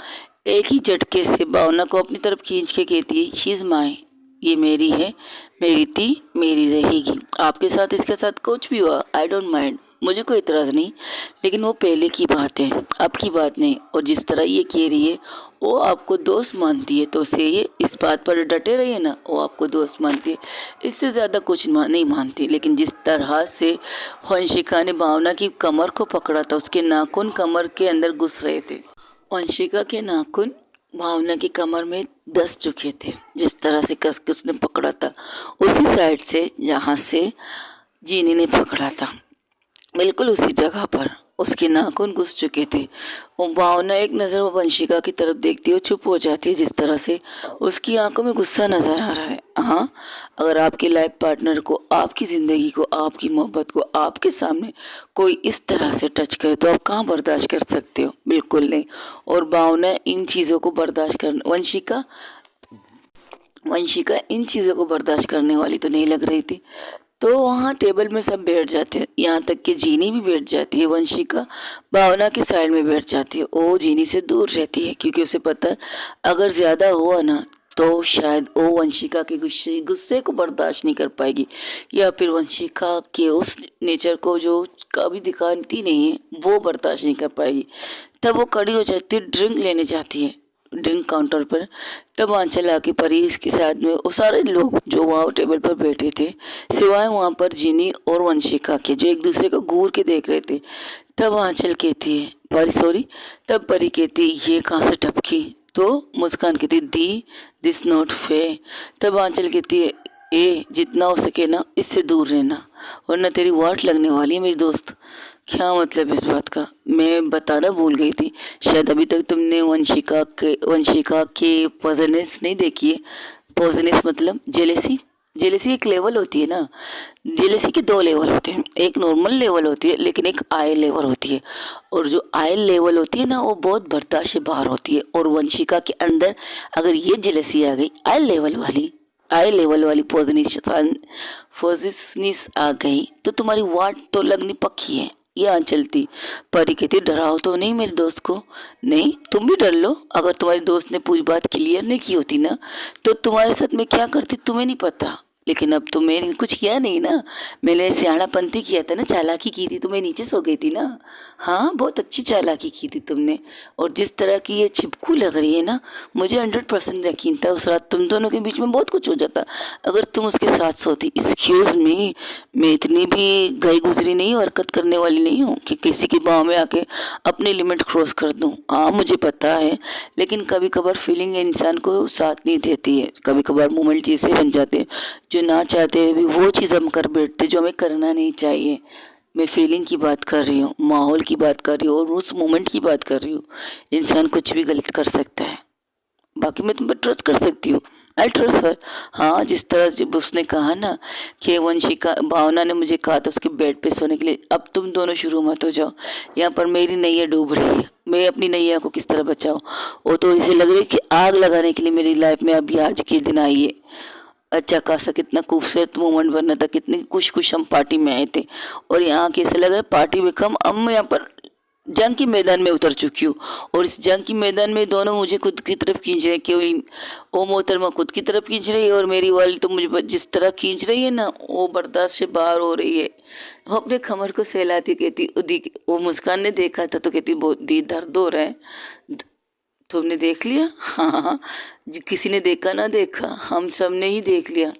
एक ही झटके से भावना को अपनी तरफ खींच के कहती है शी इज़ माई, ये मेरी है, मेरी थी, मेरी रहेगी। आपके साथ इसके साथ कुछ भी हुआ आई डोंट माइंड, मुझे कोई इतराज़ नहीं, लेकिन वो पहले की बात है, अब की बात नहीं। और जिस तरह ये कह रही है वो आपको दोस्त मानती है तो उसे ये इस बात पर डटे रहिए ना, वो आपको दोस्त मानती है, इससे ज़्यादा कुछ नहीं मानती। लेकिन जिस तरह से वंशिका ने भावना की कमर को पकड़ा था, उसके नाखून कमर के अंदर घुस रहे थे। वंशिका के नाखून भावना की कमर में दस चुके थे, जिस तरह से कस के उसने पकड़ा था, उसी साइड से जहाँ से जीनी ने पकड़ा था, बिल्कुल उसी जगह पर। उसके नाखून घुस चुके थे। वो भावना एक नज़र वो वंशिका की तरफ देखती है और चुप हो जाती है, जिस तरह से उसकी आंखों में गुस्सा नजर आ रहा है। हाँ, अगर आपके लाइफ पार्टनर को, आपकी ज़िंदगी को, आपकी मोहब्बत को आपके सामने कोई इस तरह से टच करे तो आप कहाँ बर्दाश्त कर सकते हो? बिल्कुल नहीं। और भावना इन चीज़ों को बर्दाश्त कर वंशिका वंशिका इन चीज़ों को बर्दाश्त करने वाली तो नहीं लग रही थी। तो वहाँ टेबल में सब बैठ जाते हैं, यहाँ तक कि जीनी भी बैठ जाती है। वंशिका भावना के साइड में बैठ जाती है। वो जीनी से दूर रहती है क्योंकि उसे पता है अगर ज़्यादा हुआ ना तो शायद वो वंशिका के गुस्से गुस्से को बर्दाश्त नहीं कर पाएगी, या फिर वंशिका के उस नेचर को जो कभी दिखाती नहीं है वो बर्दाश्त नहीं कर पाएगी। तब वो खड़ी हो जाती है, ड्रिंक लेने जाती है ड्रिंक काउंटर पर। तब आंचल आके परी इसके साथ में वो सारे लोग जो वहाँ टेबल पर बैठे थे, सिवाय वहाँ पर जीनी और वंशिका के, जो एक दूसरे को घूर के देख रहे थे। तब आंचल कहती है परी सॉरी तब परी कहती ये कहाँ से टपकी? तो मुस्कान कहती दी दिस नॉट फेयर। तब आंचल कहती है ए जितना हो सके ना इससे दूर रहना, वरना तेरी वाट लगने वाली है मेरी दोस्त। क्या मतलब इस बात का? मैं बताना भूल गई थी, शायद अभी तक तुमने वंशिका के पॉइजनस नहीं देखी है। पॉइजनस मतलब जेलेसी। जेलेसी एक लेवल होती है ना, जेलेसी के दो लेवल होते हैं, एक नॉर्मल लेवल होती है लेकिन एक आई लेवल होती है। और जो आई लेवल होती है ना वो बहुत बर्दाश्त से बाहर होती है। और वंशिका के अंदर अगर ये जेलेसी आ गई, आई लेवल वाली पोजिशनिस आ गई तो तुम्हारी वाट तो लगनी पक्की है। ये आंचल थी। परी कहती डराओ तो नहीं मेरे दोस्त को। नहीं, तुम भी डर लो। अगर तुम्हारी दोस्त ने पूरी बात क्लियर नहीं की होती ना तो तुम्हारे साथ में क्या करती तुम्हें नहीं पता। लेकिन अब तो मैंने कुछ किया नहीं ना, मैंने सियाणापंती किया था ना, चालाकी की थी तो मैं नीचे सो गई थी ना। हाँ, बहुत अच्छी चालाकी की थी तुमने। और जिस तरह की ये छिपकू लग रही है ना, मुझे 100% यकीन था उस रात तुम दोनों के बीच में बहुत कुछ हो जाता अगर तुम उसके साथ सोती। एक्सक्यूज मी, मैं इतनी भी गई गुजरी नहीं हूँ, हरकत करने वाली नहीं हूँ कि किसी की बाहों में आके अपनी लिमिट क्रॉस कर दूँ। हाँ मुझे पता है, लेकिन कभी कभार फीलिंग इंसान को साथ नहीं देती है। कभी कभार मोमेंट ऐसे बन जाते हैं जो ना चाहते हुए भी वो चीज़ हम कर बैठते जो हमें करना नहीं चाहिए। मैं फीलिंग की बात कर रही हूँ, माहौल की बात कर रही हूँ और उस मोमेंट की बात कर रही हूँ। इंसान कुछ भी गलत कर सकता है, बाकी मैं तुम पर ट्रस्ट कर सकती हूँ। I trust her. हाँ, जिस तरह जब उसने कहा ना कि वंशिका भावना ने मुझे कहा था उसके बेड पे सोने के लिए, अब तुम दोनों शुरू मत हो जाओ। यहाँ पर मेरी नैया डूब रही है, मैं अपनी नैया को किस तरह बचाऊँ? वो तो इसे लग रही है कि आग लगाने के लिए मेरी लाइफ में अभी आज के दिन आई है। अच्छा खासा कितना खूबसूरत मोमेंट बना था, कितनी खुश खुश हम पार्टी में आए थे, और यहाँ कैसे लग रहा है पार्टी में कम अब मैं यहाँ पर जंग के मैदान में उतर चुकी हूँ। और इस जंग की मैदान में दोनों मुझे खुद की तरफ खींच रहे, कि वो मोहतरमा खुद की तरफ खींच रही है और मेरी वाली तो मुझे जिस तरह खींच रही है ना वो बर्दाश्त से बाहर हो रही है। वो अपने कमर को सहलाती कहती वो मुस्कान ने देखा था तो कहती बहुत दी दर्द हो रहा है। तुमने देख लिया? हाँ, किसी ने देखा ना देखा, हम सब ने ही देख लिया।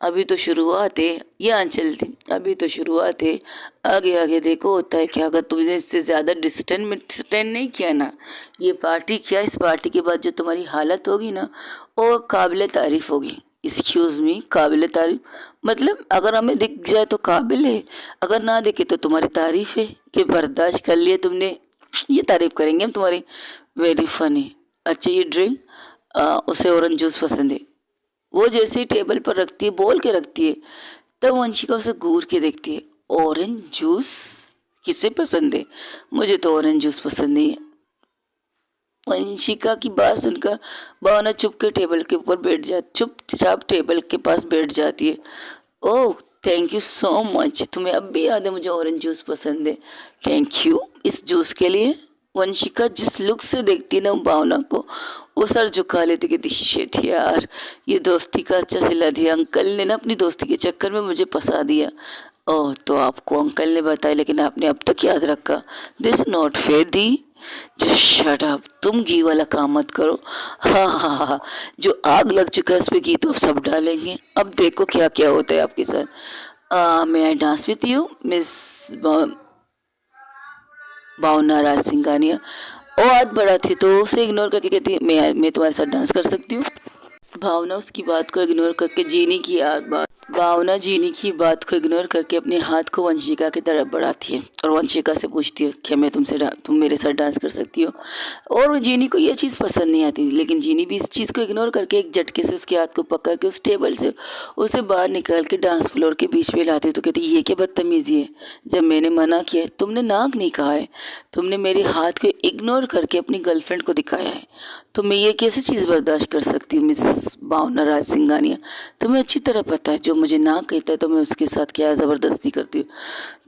अभी तो शुरुआत है। ये आंचल थी, अभी तो शुरुआत है, आगे आगे देखो होता है क्या। अगर तुमने इससे ज़्यादा डिस्टेंस नहीं किया ना, ये पार्टी क्या, इस पार्टी के बाद जो तुम्हारी हालत होगी ना वो काबिल तारीफ़ होगी। एक्सक्यूज़ मी, काबिल तारीफ़ मतलब अगर हमें दिख जाए तो काबिल है, अगर ना दिखे तो तुम्हारी तारीफ़ है कि बर्दाश्त कर लिए तुमने। ये तारीफ़ करेंगे हम तुम्हारी। Very funny. अच्छा ये ड्रिंक, उसे ऑरेंज जूस पसंद है। वो जैसे ही टेबल पर रखती है, बोल के रखती है, तब वंशिका उसे घूर के देखती है। ऑरेंज जूस किसे पसंद है? मुझे तो ऑरेंज जूस पसंद नहीं है। वंशिका की बात सुनकर भावना चुप के टेबल के ऊपर बैठ जाती, चुपचाप टेबल के पास बैठ जाती है। Oh thank you so much, तुम्हें अब भी याद है मुझे ऑरेंज जूस पसंद है। थैंक यू इस जूस के लिए। वंशिका जिस लुक से देखती है ना भावना को, वो सर झुका लेती, कहती शिट यार, ये दोस्ती का अच्छा सिला दिया। अंकल ने ना अपनी दोस्ती के चक्कर में मुझे फंसा दिया। ओह तो आपको अंकल ने बताया लेकिन आपने अब तक याद रखा। This not fair the, just shut up, तुम घी वाला काम मत करो। हाँ हाँ हाँ, जो आग लग चुका है उस पर घी तो अब सब डालेंगे। अब देखो क्या क्या होता है आपके साथ। मैं I dance with you miss Bhavna Raj Singhania. वो हाथ बढ़ा थी तो उसे इग्नोर करके कहती है मैं तुम्हारे साथ डांस कर सकती हूँ। भावना उसकी बात को इग्नोर करके जीनी की बात भावना जीनी की बात को इग्नोर करके अपने हाथ को वंशिका की तरफ बढ़ाती है और वंशिका से पूछती है क्या मैं तुम मेरे साथ डांस कर सकती हो। और जीनी को ये चीज़ पसंद नहीं आती, लेकिन जीनी भी इस चीज़ को इग्नोर करके एक झटके से उसके हाथ को पकड़ के उस टेबल से उसे बाहर निकाल के डांस फ्लोर के बीच में लाती है। तो कहती ये क्या बदतमीजी है, जब मैंने मना किया है तुमने नाक नहीं कहा है, तुमने मेरे हाथ को इग्नोर करके अपनी गर्लफ्रेंड को दिखाया है, तो मैं ये कैसी चीज़ बर्दाश्त कर सकती हूँ। मिस भावना राज सिंघानिया, तुम्हें अच्छी तरह पता है जो मुझे ना कहता है तो मैं उसके साथ क्या ज़बरदस्ती करती हूँ।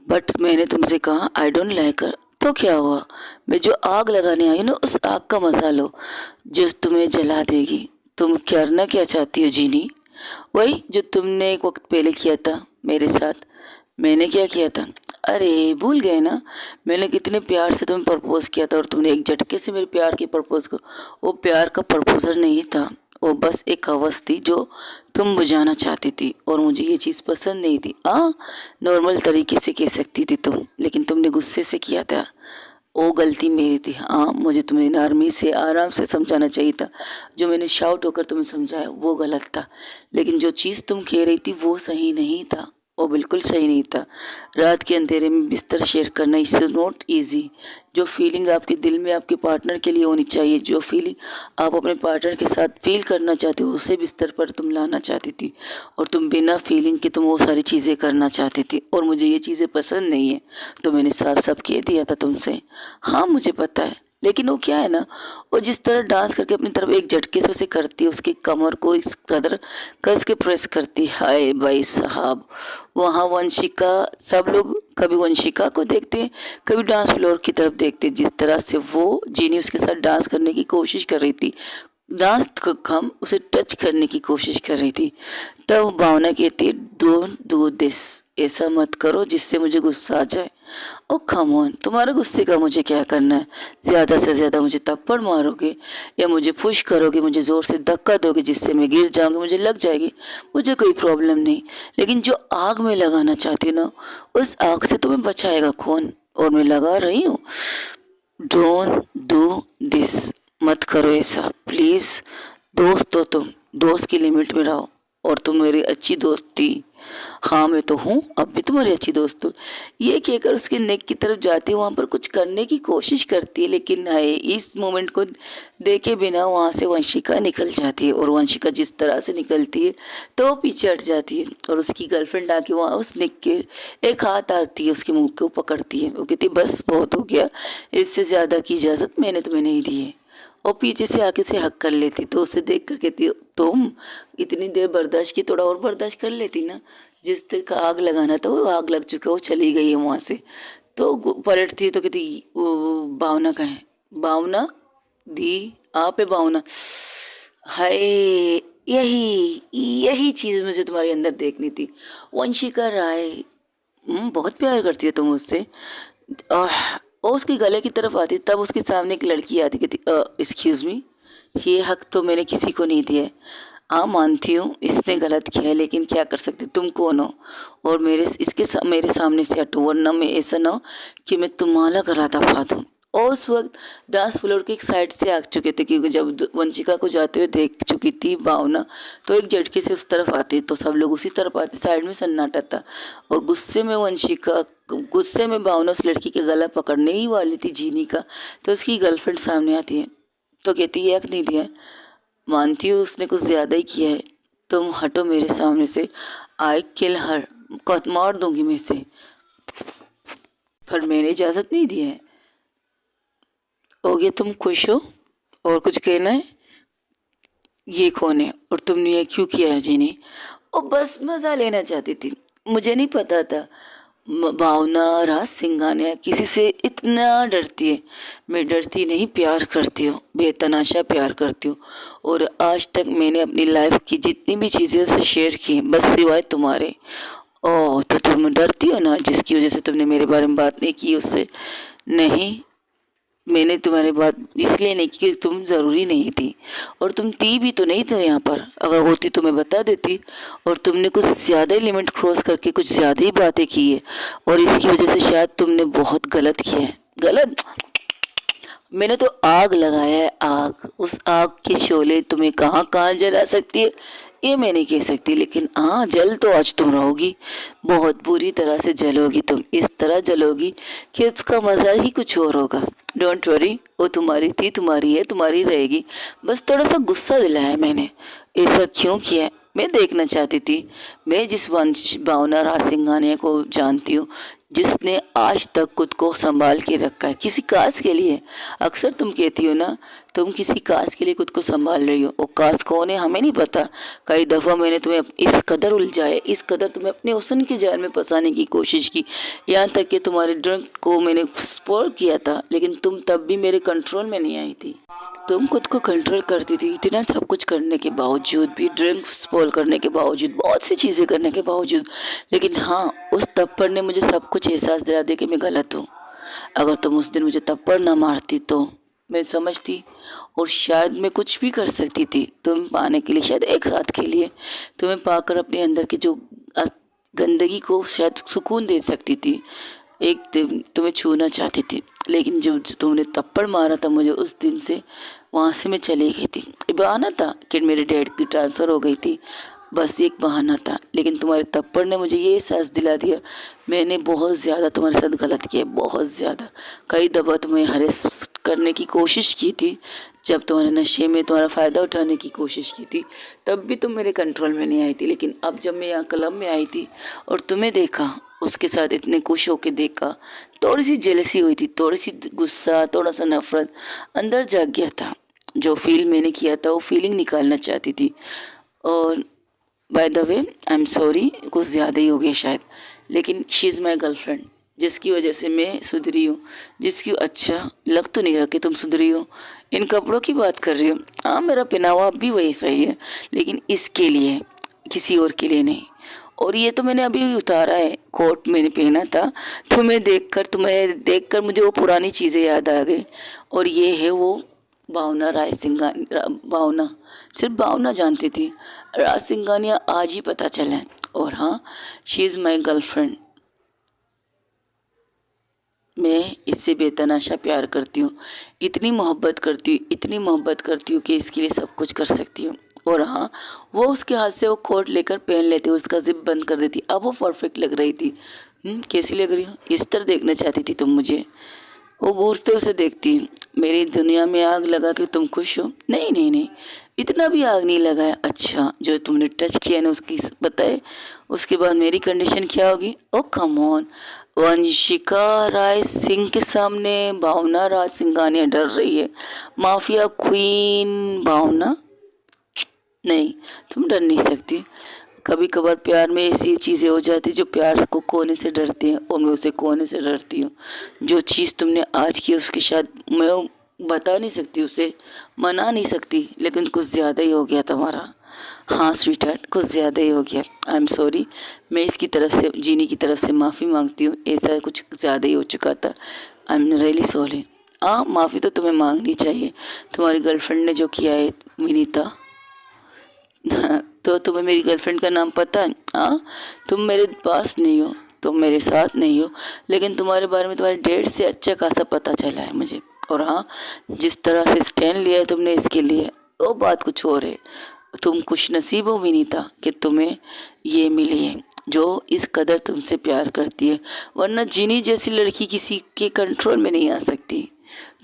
बट मैंने तुमसे कहा आई डोंट लाइक हर, तो क्या हुआ, मैं जो आग लगाने आई ना उस आग का मजा लो जो तुम्हें जला देगी। तुम करना क्या चाहती हो जीनी, वही जो तुमने एक वक्त पहले किया था मेरे साथ। मैंने क्या किया था, अरे भूल गए ना, मैंने कितने प्यार से तुम्हें प्रपोज किया था और तुमने एक झटके से मेरे प्यार की प्रपोज को, वो प्यार का प्रपोजल नहीं था, वो बस एक हवस थी जो तुम बुझाना चाहती थी और मुझे ये चीज़ पसंद नहीं थी। नॉर्मल तरीके से कह सकती थी तुम, लेकिन तुमने गुस्से से किया था, वो गलती मेरी थी। हाँ, मुझे तुम्हें नरमी से आराम से समझाना चाहिए था, जो मैंने शाउट होकर तुम्हें समझाया वो गलत था। लेकिन जो चीज़ तुम कह रही थी वो सही नहीं था, वो बिल्कुल सही नहीं था। रात के अंधेरे में बिस्तर शेयर करना इज नॉट ईजी। जो फीलिंग आपके दिल में आपके पार्टनर के लिए होनी चाहिए, जो फीलिंग आप अपने पार्टनर के साथ फील करना चाहते हो, उसे बिस्तर पर तुम लाना चाहती थी और तुम बिना फीलिंग के तुम वो सारी चीज़ें करना चाहती थी और मुझे ये चीज़ें पसंद नहीं है। तो मैंने साफ साफ कह दिया था तुमसे। हाँ मुझे पता है, लेकिन वो क्या है ना, वो जिस तरह डांस करके अपनी तरफ एक झटके से उसे करती है, उसकी कमर को इस कदर कस के प्रेस करती है। हाय भाई साहब, वहाँ वंशिका, सब लोग कभी वंशिका को देखते हैं कभी डांस फ्लोर की तरफ देखते हैं। जिस तरह से वो जीनी उसके साथ डांस करने की कोशिश कर रही थी, डांस हम उसे टच करने की कोशिश कर रही थी, तब भावना कहती है डोंट डू दिस, ऐसा मत करो जिससे मुझे गुस्सा आ जाए। ओ कम ऑन, तुम्हारे गुस्से का मुझे क्या करना है, ज़्यादा से ज़्यादा मुझे थप्पड़ मारोगे या मुझे पुश करोगे, मुझे ज़ोर से धक्का दोगे जिससे मैं गिर जाऊंगी, मुझे लग जाएगी, मुझे कोई प्रॉब्लम नहीं। लेकिन जो आग में लगाना चाहती हूँ ना, उस आग से तुम्हें बचाएगा कौन, और मैं लगा रही हूँ। डोंट डू दिस, मत करो ऐसा प्लीज़। दोस्त हो तुम, दोस्त की लिमिट में रहो, और तुम मेरी अच्छी दोस्त थी। हाँ मैं तो हूँ, अब भी तुम्हारी अच्छी दोस्त हूँ। ये कहकर उसके नेक की तरफ जाती है, वहाँ पर कुछ करने की कोशिश करती है, लेकिन हाय इस मोमेंट को देखे बिना वहाँ से वंशिका निकल जाती है। और वंशिका जिस तरह से निकलती है तो वो पीछे हट जाती है और उसकी गर्लफ्रेंड आके वहाँ उस नेक के एक हाथ आती है, उसके मुँह को पकड़ती है। वो कहती बस बहुत हो गया, इससे ज़्यादा की इजाज़त मैंने तुम्हें नहीं दी है। और पीछे से आके उसे हक कर लेती, तो उसे देख कर कहती तुम इतनी देर बर्दाश्त की, थोड़ा और बर्दाश्त कर लेती ना, जिस तक आग लगाना था वो आग लग चुका, वो चली गई है वहाँ से। तो पलटती है तो कहती वो भावना का है, भावना दी आप है भावना। हाय, यही यही चीज़ मुझे तुम्हारे अंदर देखनी थी वंशिका राय। बहुत प्यार करती हो तुम मुझसे। वो उसके गले की तरफ आती, तब उसके सामने एक लड़की आती, कहती एक्सक्यूज़ मी, ये हक तो मैंने किसी को नहीं दिया है। हाँ मानती हूँ इसने गलत किया है, लेकिन क्या कर सकते, तुम कौन हो और मेरे सामने से हटो, वरना मैं ऐसा ना हो कि मैं तुम्हारा गला दबा दूँ। और उस वक्त डांस फ्लोर के एक साइड से आ चुके थे, क्योंकि जब वंशिका को जाते हुए देख चुकी थी भावना, तो एक झटके से उस तरफ आती तो सब लोग उसी तरफ आते, साइड में सन्नाटा था। और गुस्से में भावना उस लड़की के गला पकड़ने ही वाली थी जीनी का, तो उसकी गर्लफ्रेंड सामने आती है तो कहती है हक नहीं दिया, मानती हूँ उसने कुछ ज़्यादा ही किया है, तुम हटो मेरे सामने से, आई किल हर, मार दूंगी मैं इसे, पर मैंने इजाज़त नहीं दी है। हो गया, तुम खुश हो और कुछ कहना है, ये कौन है और तुमने ये क्यों किया है जीनी। और बस मज़ा लेना चाहती थी, मुझे नहीं पता था भावना राज सिंघानिया किसी से इतना डरती है। मैं डरती नहीं, प्यार करती हूँ, बेतनाशा प्यार करती हूँ। और आज तक मैंने अपनी लाइफ की जितनी भी चीज़ें उसे शेयर की हैं, बस सिवाय तुम्हारे। ओह, तो तुम डरती हो ना, जिसकी वजह से तुमने मेरे बारे में बात नहीं की उससे। नहीं, मैंने तुम्हारी बात इसलिए नहीं की कि तुम ज़रूरी नहीं थी, और तुम थी भी तो नहीं थे यहाँ पर, अगर होती तो मैं बता देती। और तुमने कुछ ज़्यादा ही लिमिट क्रॉस करके कुछ ज़्यादा ही बातें की है, और इसकी वजह से शायद तुमने बहुत गलत किया है। गलत, मैंने तो आग लगाया है, आग, उस आग के शोले तुम्हें कहाँ कहाँ जला सकती है, ये मैं नहीं कह सकती, लेकिन हाँ जल तो आज तुम रहोगी, बहुत बुरी तरह से जलोगी तुम, इस तरह जलोगी कि उसका मज़ा ही कुछ और होगा। डोंट वरी, वो तुम्हारी थी, तुम्हारी है, तुम्हारी रहेगी। बस थोड़ा सा गुस्सा दिलाया मैंने। ऐसा क्यों किया? मैं देखना चाहती थी, मैं जिस वंश भावना राज सिंघानिया को जानती हूँ, जिसने आज तक खुद को संभाल के रखा है किसी काज के लिए। अक्सर तुम कहती हो ना, तुम किसी काज के लिए खुद को संभाल रही हो, वो काज कौन है हमें नहीं पता। कई दफ़ा मैंने तुम्हें इस कदर उलझाया, इस कदर तुम्हें अपने हुस्न के जाल में फंसाने की कोशिश की, यहाँ तक कि तुम्हारे ड्रंक को मैंने स्पॉइल किया था, लेकिन तुम तब भी मेरे कंट्रोल में नहीं आई थी। तुम खुद को कंट्रोल करती थी, इतना सब कुछ करने के बावजूद भी, ड्रिंक स्पॉइल करने के बावजूद, बहुत सी चीज़ें करने के बावजूद। लेकिन हाँ, उस थप्पड़ ने मुझे सब कुछ एहसास दिला दिया कि मैं गलत हूँ। अगर तुम उस दिन मुझे थप्पड़ ना मारती तो मैं समझती, और शायद मैं कुछ भी कर सकती थी तुम्हें पाने के लिए, शायद एक रात के लिए तुम्हें पाकर अपने अंदर की जो गंदगी को शायद सुकून दे सकती थी, एक दिन तुम्हें छूना चाहती थी। लेकिन जब तुमने थप्पड़ मारा था मुझे, उस दिन से वहाँ से मैं चली गई थी। ये बहाना था कि मेरे डैड की ट्रांसफ़र हो गई थी, बस एक बहाना था। लेकिन तुम्हारे थप्पड़ ने मुझे ये एहसास दिला दिया, मैंने बहुत ज़्यादा तुम्हारे साथ गलत किया, बहुत ज़्यादा। कई दफ़ा तुम्हें हरेस करने की कोशिश की थी, जब तुम्हारे नशे में तुम्हारा फ़ायदा उठाने की कोशिश की थी, तब भी तुम मेरे कंट्रोल में नहीं आई थी। लेकिन अब जब मैं यहाँ क्लब में आई थी और तुम्हें देखा, उसके साथ इतने खुश होकर देखा, थोड़ी सी जेलसी हुई थी, थोड़ी सी गुस्सा, थोड़ा सा नफरत अंदर जाग गया था। जो फील मैंने किया था वो फीलिंग निकालना चाहती थी। और by the way I am sorry, कुछ ज़्यादा ही हो गया शायद, लेकिन शी इज़ माई गर्लफ्रेंड, जिसकी वजह से मैं सुधरी हूँ, जिसकी अच्छा लग तो नहीं रहा कि तुम सुधरी हो। इन कपड़ों की बात कर रही हो? हाँ, मेरा पहनावा अब भी वही सही है, लेकिन इसके लिए, किसी और के लिए नहीं। और ये तो मैंने अभी उतारा है, कोट मैंने पहना था, तुम्हें देखकर मुझे वो पुरानी चीज़ें याद आ गई। और ये है वो भावना राय सिंघानिया, भावना, सिर्फ भावना जानती थी, राज सिंघानिया आज ही पता चला है। और हाँ, शी इज़ माई गर्लफ्रेंड। मैं इससे बेतनाशा प्यार करती हूँ, इतनी मोहब्बत करती हूँ, इतनी मोहब्बत करती हूँ कि इसके लिए सब कुछ कर सकती हूँ। और हाँ, वो उसके हाथ से वो कोट लेकर पहन लेती, उसका जिप बंद कर देती, अब वो परफेक्ट लग रही थी। कैसी लग रही हूँ? इस तरह देखना चाहती थी तुम मुझे? वो घूरते उसे देखती, मेरी दुनिया में आग लगा के तुम खुश हो? नहीं नहीं नहीं, इतना भी आग नहीं लगाया। अच्छा, जो तुमने टच किया ना उसकी बताए, उसके बाद मेरी कंडीशन क्या होगी? ओ कम ऑन, वंशिका राय सिंह के सामने भावना राज सिंघानिया डर रही है? माफिया क्वीन भावना? नहीं, तुम डर नहीं सकती। कभी कभार प्यार में ऐसी चीज़ें हो जाती जो प्यार को खोने से डरती हैं, और मैं उसे खोने से डरती हूँ। जो चीज़ तुमने आज की उसके शायद मैं बता नहीं सकती, उसे मना नहीं सकती, लेकिन कुछ ज़्यादा ही हो गया तुम्हारा। हाँ स्वीटहार्ट, कुछ ज़्यादा ही हो गया। आई एम सॉरी, मैं इसकी तरफ से, जीनी की तरफ से माफ़ी मांगती हूँ, ऐसा कुछ ज़्यादा ही हो चुका था। I am really sorry. हाँ, माफ़ी तो तुम्हें मांगनी चाहिए, तुम्हारी गर्लफ्रेंड ने जो किया है विनीता। तो तुम्हें मेरी गर्लफ्रेंड का नाम पता है? हाँ, तुम मेरे पास नहीं हो, तुम मेरे साथ नहीं हो, लेकिन तुम्हारे बारे में तुम्हारे डैड से अच्छा खासा पता चला है मुझे। और हाँ, जिस तरह से स्टैंड लिया है तुमने इसके लिए, वो बात कुछ और है। तुम खुश नसीब हो विनीता कि तुम्हें ये मिली है जो इस कदर तुमसे प्यार करती है, वरना जिनी जैसी लड़की किसी के कंट्रोल में नहीं आ सकती।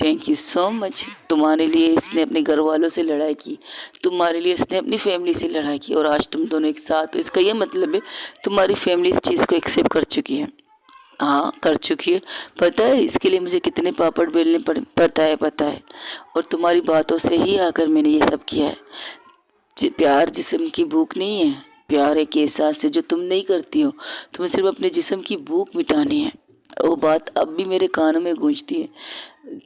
Thank you so much. तुम्हारे लिए इसने अपने घर वालों से लड़ाई की, तुम्हारे लिए इसने अपनी फैमिली से लड़ाई की, और आज तुम दोनों एक साथ हो। इसका ये मतलब है तुम्हारी फैमिली इस चीज़ को एक्सेप्ट कर चुकी है। हाँ, कर चुकी है। पता है इसके लिए मुझे कितने पापड़ बेलने पड़े? पता है, पता है। और तुम्हारी बातों से ही आकर मैंने ये सब किया है। प्यार जिस्म की भूख नहीं है, प्यार एक एहसास है जो तुम नहीं करती हो। तुम्हें सिर्फ अपने जिस्म की भूख मिटानी है। वो बात अब भी मेरे कानों में गूंजती है।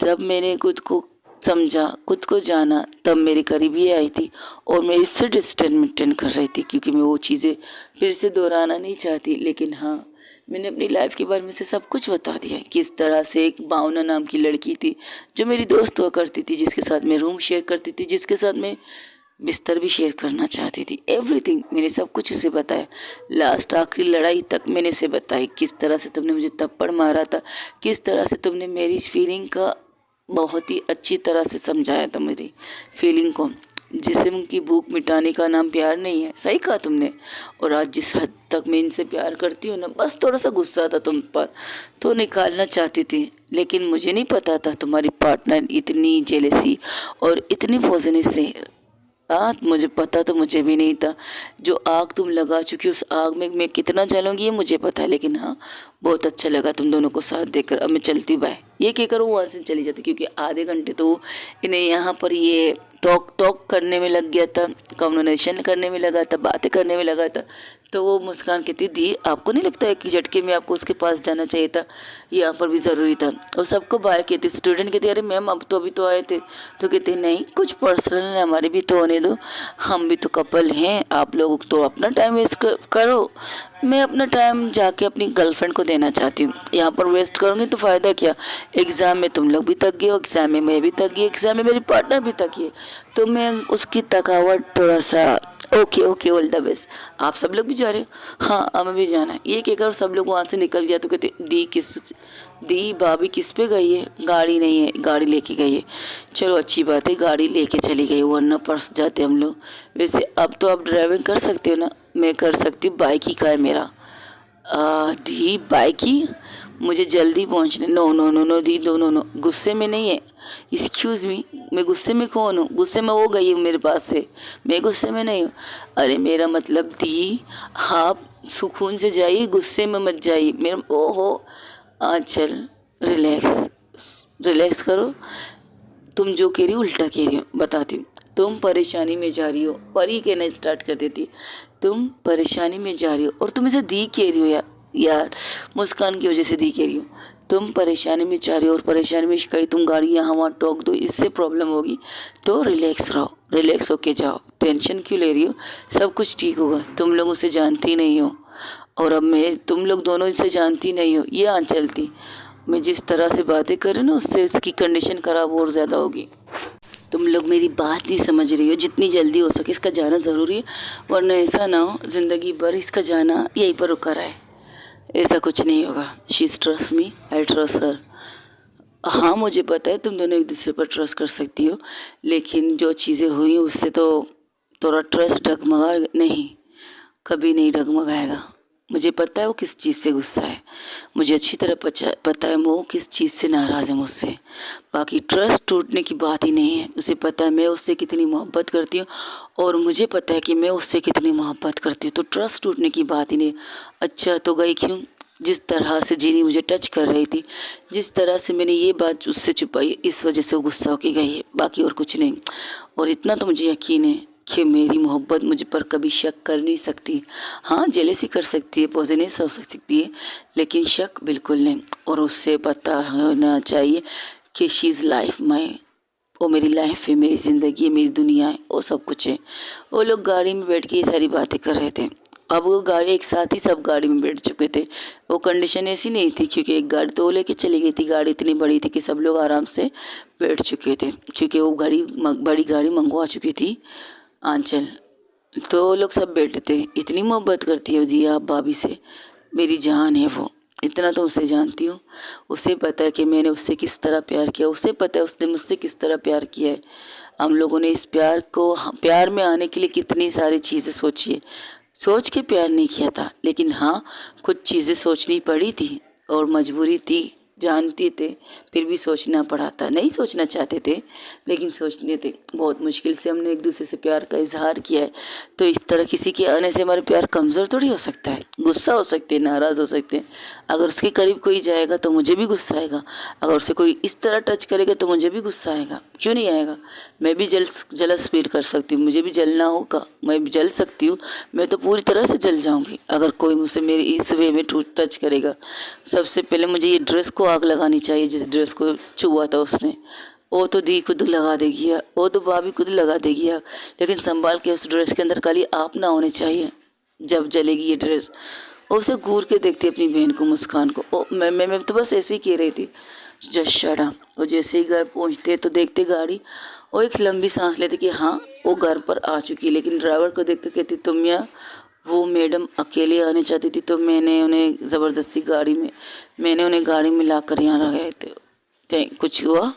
जब मैंने खुद को समझा, खुद को जाना, तब मेरे करीब ये आई थी, और मैं इससे डिस्टेंस मेंटेन कर रही थी, क्योंकि मैं वो चीज़ें फिर से दोहराना नहीं चाहती। लेकिन हाँ, मैंने अपनी लाइफ के बारे में से सब कुछ बता दिया है। किस तरह से एक भावना नाम की लड़की थी जो मेरी दोस्त हुआ करती थी, जिसके साथ मैं रूम शेयर करती थी, जिसके साथ मैं बिस्तर भी शेयर करना चाहती थी। एवरीथिंग मैंने सब कुछ उसे बताया, लास्ट आखिरी लड़ाई तक मैंने उसे बताई। किस तरह से तुमने मुझे थप्पड़ मारा था, किस तरह से तुमने मेरी फीलिंग का बहुत ही अच्छी तरह से समझाया था, मेरी फीलिंग को। जिस्म की भूख मिटाने का नाम प्यार नहीं है। सही कहा तुमने। और आज जिस हद तक मैं इनसे प्यार करती हूँ ना, बस थोड़ा सा गुस्सा था तुम पर तो निकालना चाहती थी, लेकिन मुझे नहीं पता था तुम्हारी पार्टनर इतनी जेलसी और इतनी पॉजिटिव से। मुझे पता तो मुझे भी नहीं था। जो आग तुम लगा चुकी उस आग में मैं कितना जलूंगी ये मुझे पता है, लेकिन हाँ, बहुत अच्छा लगा तुम दोनों को साथ देखकर। अब मैं चलती हूँ, बाय। ये कहकर वो वहाँ से चली जाती, क्योंकि आधे घंटे तो इन्हें यहाँ पर ये टॉक टॉक करने में लग गया था, कम्युनिकेशन करने में लगा था, बातें करने में लगा था। तो वो मुस्कान कहती, दी आपको नहीं लगता है कि झटके में आपको उसके पास जाना चाहिए था, यहाँ पर भी ज़रूरी था। और सबको बाय कहती, स्टूडेंट कहते, अरे मैम अब तो अभी तो आए थे। तो कहते नहीं, कुछ पर्सनल है, हमारे भी तो होने दो, हम भी तो कपल हैं। आप लोग तो अपना टाइम वेस्ट करो, मैं अपना टाइम जाके अपनी गर्लफ्रेंड को देना चाहती हूँ। यहाँ पर वेस्ट करूँगी तो फ़ायदा क्या। एग्ज़ाम में तुम लोग भी थक गए हो, एग्ज़ाम में मैं भी थक गई, एग्ज़ाम में मेरी पार्टनर भी थकी है, तो मैं उसकी थकावट थोड़ा सा। Okay okay, all the best. आप सब लोग भी जा रहे हो? हाँ, हमें भी जाना है। ये कहकर सब लोग वहाँ से निकल गया। तो कहते, दी भाभी किस पे गई है? गाड़ी नहीं है, गाड़ी लेके गई है। चलो अच्छी बात है, गाड़ी लेके चली गई, वरना फंस जाते हम लोग। वैसे अब तो आप ड्राइविंग कर सकते हो ना? मैं कर सकती हूँ, बाइक ही का है मेरा। दी बाइक ही? मुझे जल्दी पहुँचने। नो नो नो नो दी, नो नो नो, गुस्से में नहीं है। एक्सक्यूज़ मी, मैं गुस्से में कौन हूँ? गुस्से में वो गई हूँ मेरे पास से, मैं गुस्से में नहीं हूँ। अरे मेरा मतलब दी, आप सुकून से जाइए, गुस्से में मत जाइए। मेरा ओहो, चल रिलैक्स रिलैक्स करो। तुम जो कह रही हो उल्टा कह रही हो, बताती हूँ। तुम परेशानी में जा रही हो, परी कहना स्टार्ट कर देती। तुम परेशानी में जा रही हो और तुम इसे दी कह रही हो। यार मुस्कान की वजह से दी कह रही हो। तुम परेशानी में जा रही हो और परेशानी में कहीं तुम गाड़ी यहाँ वहाँ टोक दो, इससे प्रॉब्लम होगी। तो रिलैक्स रहो, रिलैक्स होके जाओ, टेंशन क्यों ले रही हो? सब कुछ ठीक होगा। तुम लोग उसे जानती नहीं हो और अब मैं, तुम लोग दोनों इसे जानती नहीं हो। ये चलती, मैं जिस तरह से बातें कर रही ना, उससे इसकी कंडीशन खराब और ज़्यादा होगी। तुम लोग मेरी बात नहीं समझ रही हो। जितनी जल्दी हो सके इसका जाना ज़रूरी है, वरना ऐसा ना हो ज़िंदगी भर इसका जाना यहीं पर रुका रहा है। ऐसा कुछ नहीं होगा। She trust me, I trust her. हाँ मुझे पता है तुम दोनों एक दूसरे पर ट्रस्ट कर सकती हो, लेकिन जो चीज़ें हुई उससे तो थोड़ा ट्रस्ट डगमगा नहीं, कभी नहीं डगमगाएगा। मुझे पता है वो किस चीज़ से गुस्सा है, मुझे अच्छी तरह पता है वो किस चीज़ से नाराज़ है मुझसे। बाकी ट्रस्ट टूटने की बात ही नहीं है। उसे पता है मैं उससे कितनी मोहब्बत करती हूँ और मुझे पता है कि मैं उससे कितनी मोहब्बत करती हूँ, तो ट्रस्ट टूटने की बात ही नहीं। अच्छा तो गई क्यों? जिस तरह से जीनी मुझे टच कर रही थी, जिस तरह से मैंने ये बात उससे छुपाई, इस वजह से वो गुस्सा होके गई है, बाकी और कुछ नहीं। और इतना तो मुझे यकीन है कि मेरी मोहब्बत मुझ पर कभी शक कर नहीं सकती। हाँ जेलेसी कर सकती है, पॉजिटिव हो सकती है, लेकिन शक बिल्कुल नहीं। और उससे पता होना चाहिए कि शी इज़ लाइफ माई, वो मेरी लाइफ है, मेरी ज़िंदगी है, मेरी दुनिया है, वो सब कुछ है। वो लोग गाड़ी में बैठ के ये सारी बातें कर रहे थे। अब वो गाड़ी एक साथ ही सब गाड़ी में बैठ चुके थे। वो कंडीशन ऐसी नहीं थी, क्योंकि एक गाड़ी तो लेके चली गई थी, गाड़ी इतनी बड़ी थी कि सब लोग आराम से बैठ चुके थे, क्योंकि वो बड़ी गाड़ी मंगवा चुकी थी आंचल। तो वो लोग सब बैठे थे। इतनी मोहब्बत करती है दिया भाभी से, मेरी जान है वो, इतना तो उसे जानती हूँ। उसे पता है कि मैंने उससे किस तरह प्यार किया, उसे पता है उसने मुझसे किस तरह प्यार किया है। हम लोगों ने इस प्यार में आने के लिए कितनी सारी चीज़ें सोची है। सोच के प्यार नहीं किया था, लेकिन हाँ कुछ चीज़ें सोचनी पड़ी थी और मजबूरी थी, जानते थे फिर भी सोचना पड़ा था। नहीं सोचना चाहते थे लेकिन सोचते थे। बहुत मुश्किल से हमने एक दूसरे से प्यार का इजहार किया है, तो इस तरह किसी के आने से हमारे प्यार कमज़ोर थोड़ी हो सकता है। गुस्सा हो सकते हैं, नाराज़ हो सकते हैं। अगर उसके करीब कोई जाएगा तो मुझे भी गुस्सा आएगा, अगर उसे कोई इस तरह टच करेगा तो मुझे भी गुस्सा आएगा। क्यों नहीं आएगा? मैं भी जलस फील कर सकती हूँ, मुझे भी जलना होगा, मैं भी जल सकती हूँ। मैं तो पूरी तरह से जल जाऊँगी अगर कोई मुझसे मेरी इस वे में टच करेगा। सबसे पहले मुझे ये ड्रेस को आग लगानी चाहिए, जिस ड्रेस को छुआ था उसने। वो तो दी खुद लगा देगी, वो तो भाभी खुद लगा देगी, लेकिन संभाल के उस ड्रेस के अंदर खाली आप ना होने चाहिए जब जलेगी ये ड्रेस। और उसे घूर के देखती अपनी बहन को, मुस्कान को। ओ मैं तो बस ऐसे ही कह रही थी, जस्ट शट अप। और जैसे ही घर पहुंचते तो देखते गाड़ी, और एक लंबी सांस लेते कि हाँ वो घर पर आ चुकी है। लेकिन ड्राइवर को देख कर कहती, तुम यहाँ, वो मैडम अकेले आने चाहती थी तो मैंने उन्हें ज़बरदस्ती मैंने उन्हें गाड़ी में ला कर यहाँ रखे थे। कुछ हुआ?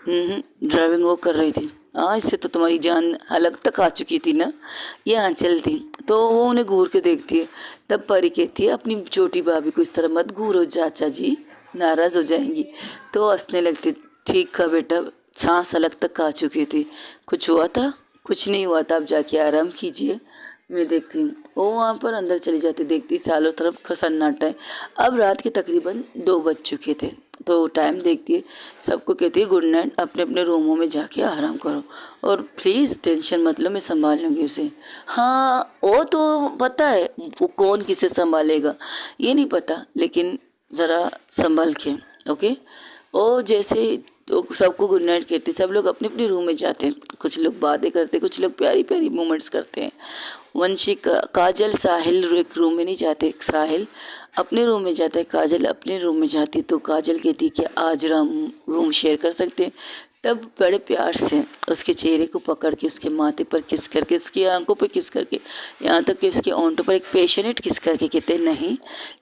ड्राइविंग वो कर रही थी। हाँ, इससे तो तुम्हारी जान हलक तक आ चुकी थी ना। ये आंचल थी। तो वो उन्हें घूर के देखती है। तब परी कहती है अपनी छोटी भाभी को, इस तरह मत घूरो चाचा जी, नाराज़ हो जाएंगी। तो हंसने लगती। ठीक है बेटा, सांस हलक तक आ चुकी थी। कुछ हुआ था? कुछ नहीं हुआ था, अब जाके आराम कीजिए, मैं देखती हूँ। वो वहाँ पर अंदर चली जाती, देखती चारों तरफ सन्नाटा है। अब रात के तकरीबन 2 बज चुके थे। तो टाइम देखती है, सबको कहती है गुड नाइट, अपने अपने रूमों में जाके आराम करो और प्लीज़ टेंशन मत लो, मैं संभाल लूँगी उसे। हाँ, वो तो पता है वो कौन किसे संभालेगा, ये नहीं पता, लेकिन ज़रा संभल के, ओके। ओ जैसे तो सबको गुड नाइट कहते, सब लोग अपने अपने रूम में जाते हैं। कुछ लोग बातें करते, कुछ लोग प्यारी प्यारी मूवमेंट्स करते हैं। वंशी काजल साहिल एक रूम में नहीं जाते, साहिल अपने रूम में जाता है, काजल अपने रूम में जाती है। तो काजल कहती है कि आज हम रूम शेयर कर सकते हैं। तब बड़े प्यार से उसके चेहरे को पकड़ के, उसके माथे पर किस करके, उसकी आंखों पर किस करके, यहाँ तक कि उसके ओंठों पर एक पैशनेट किस करके कहते हैं नहीं,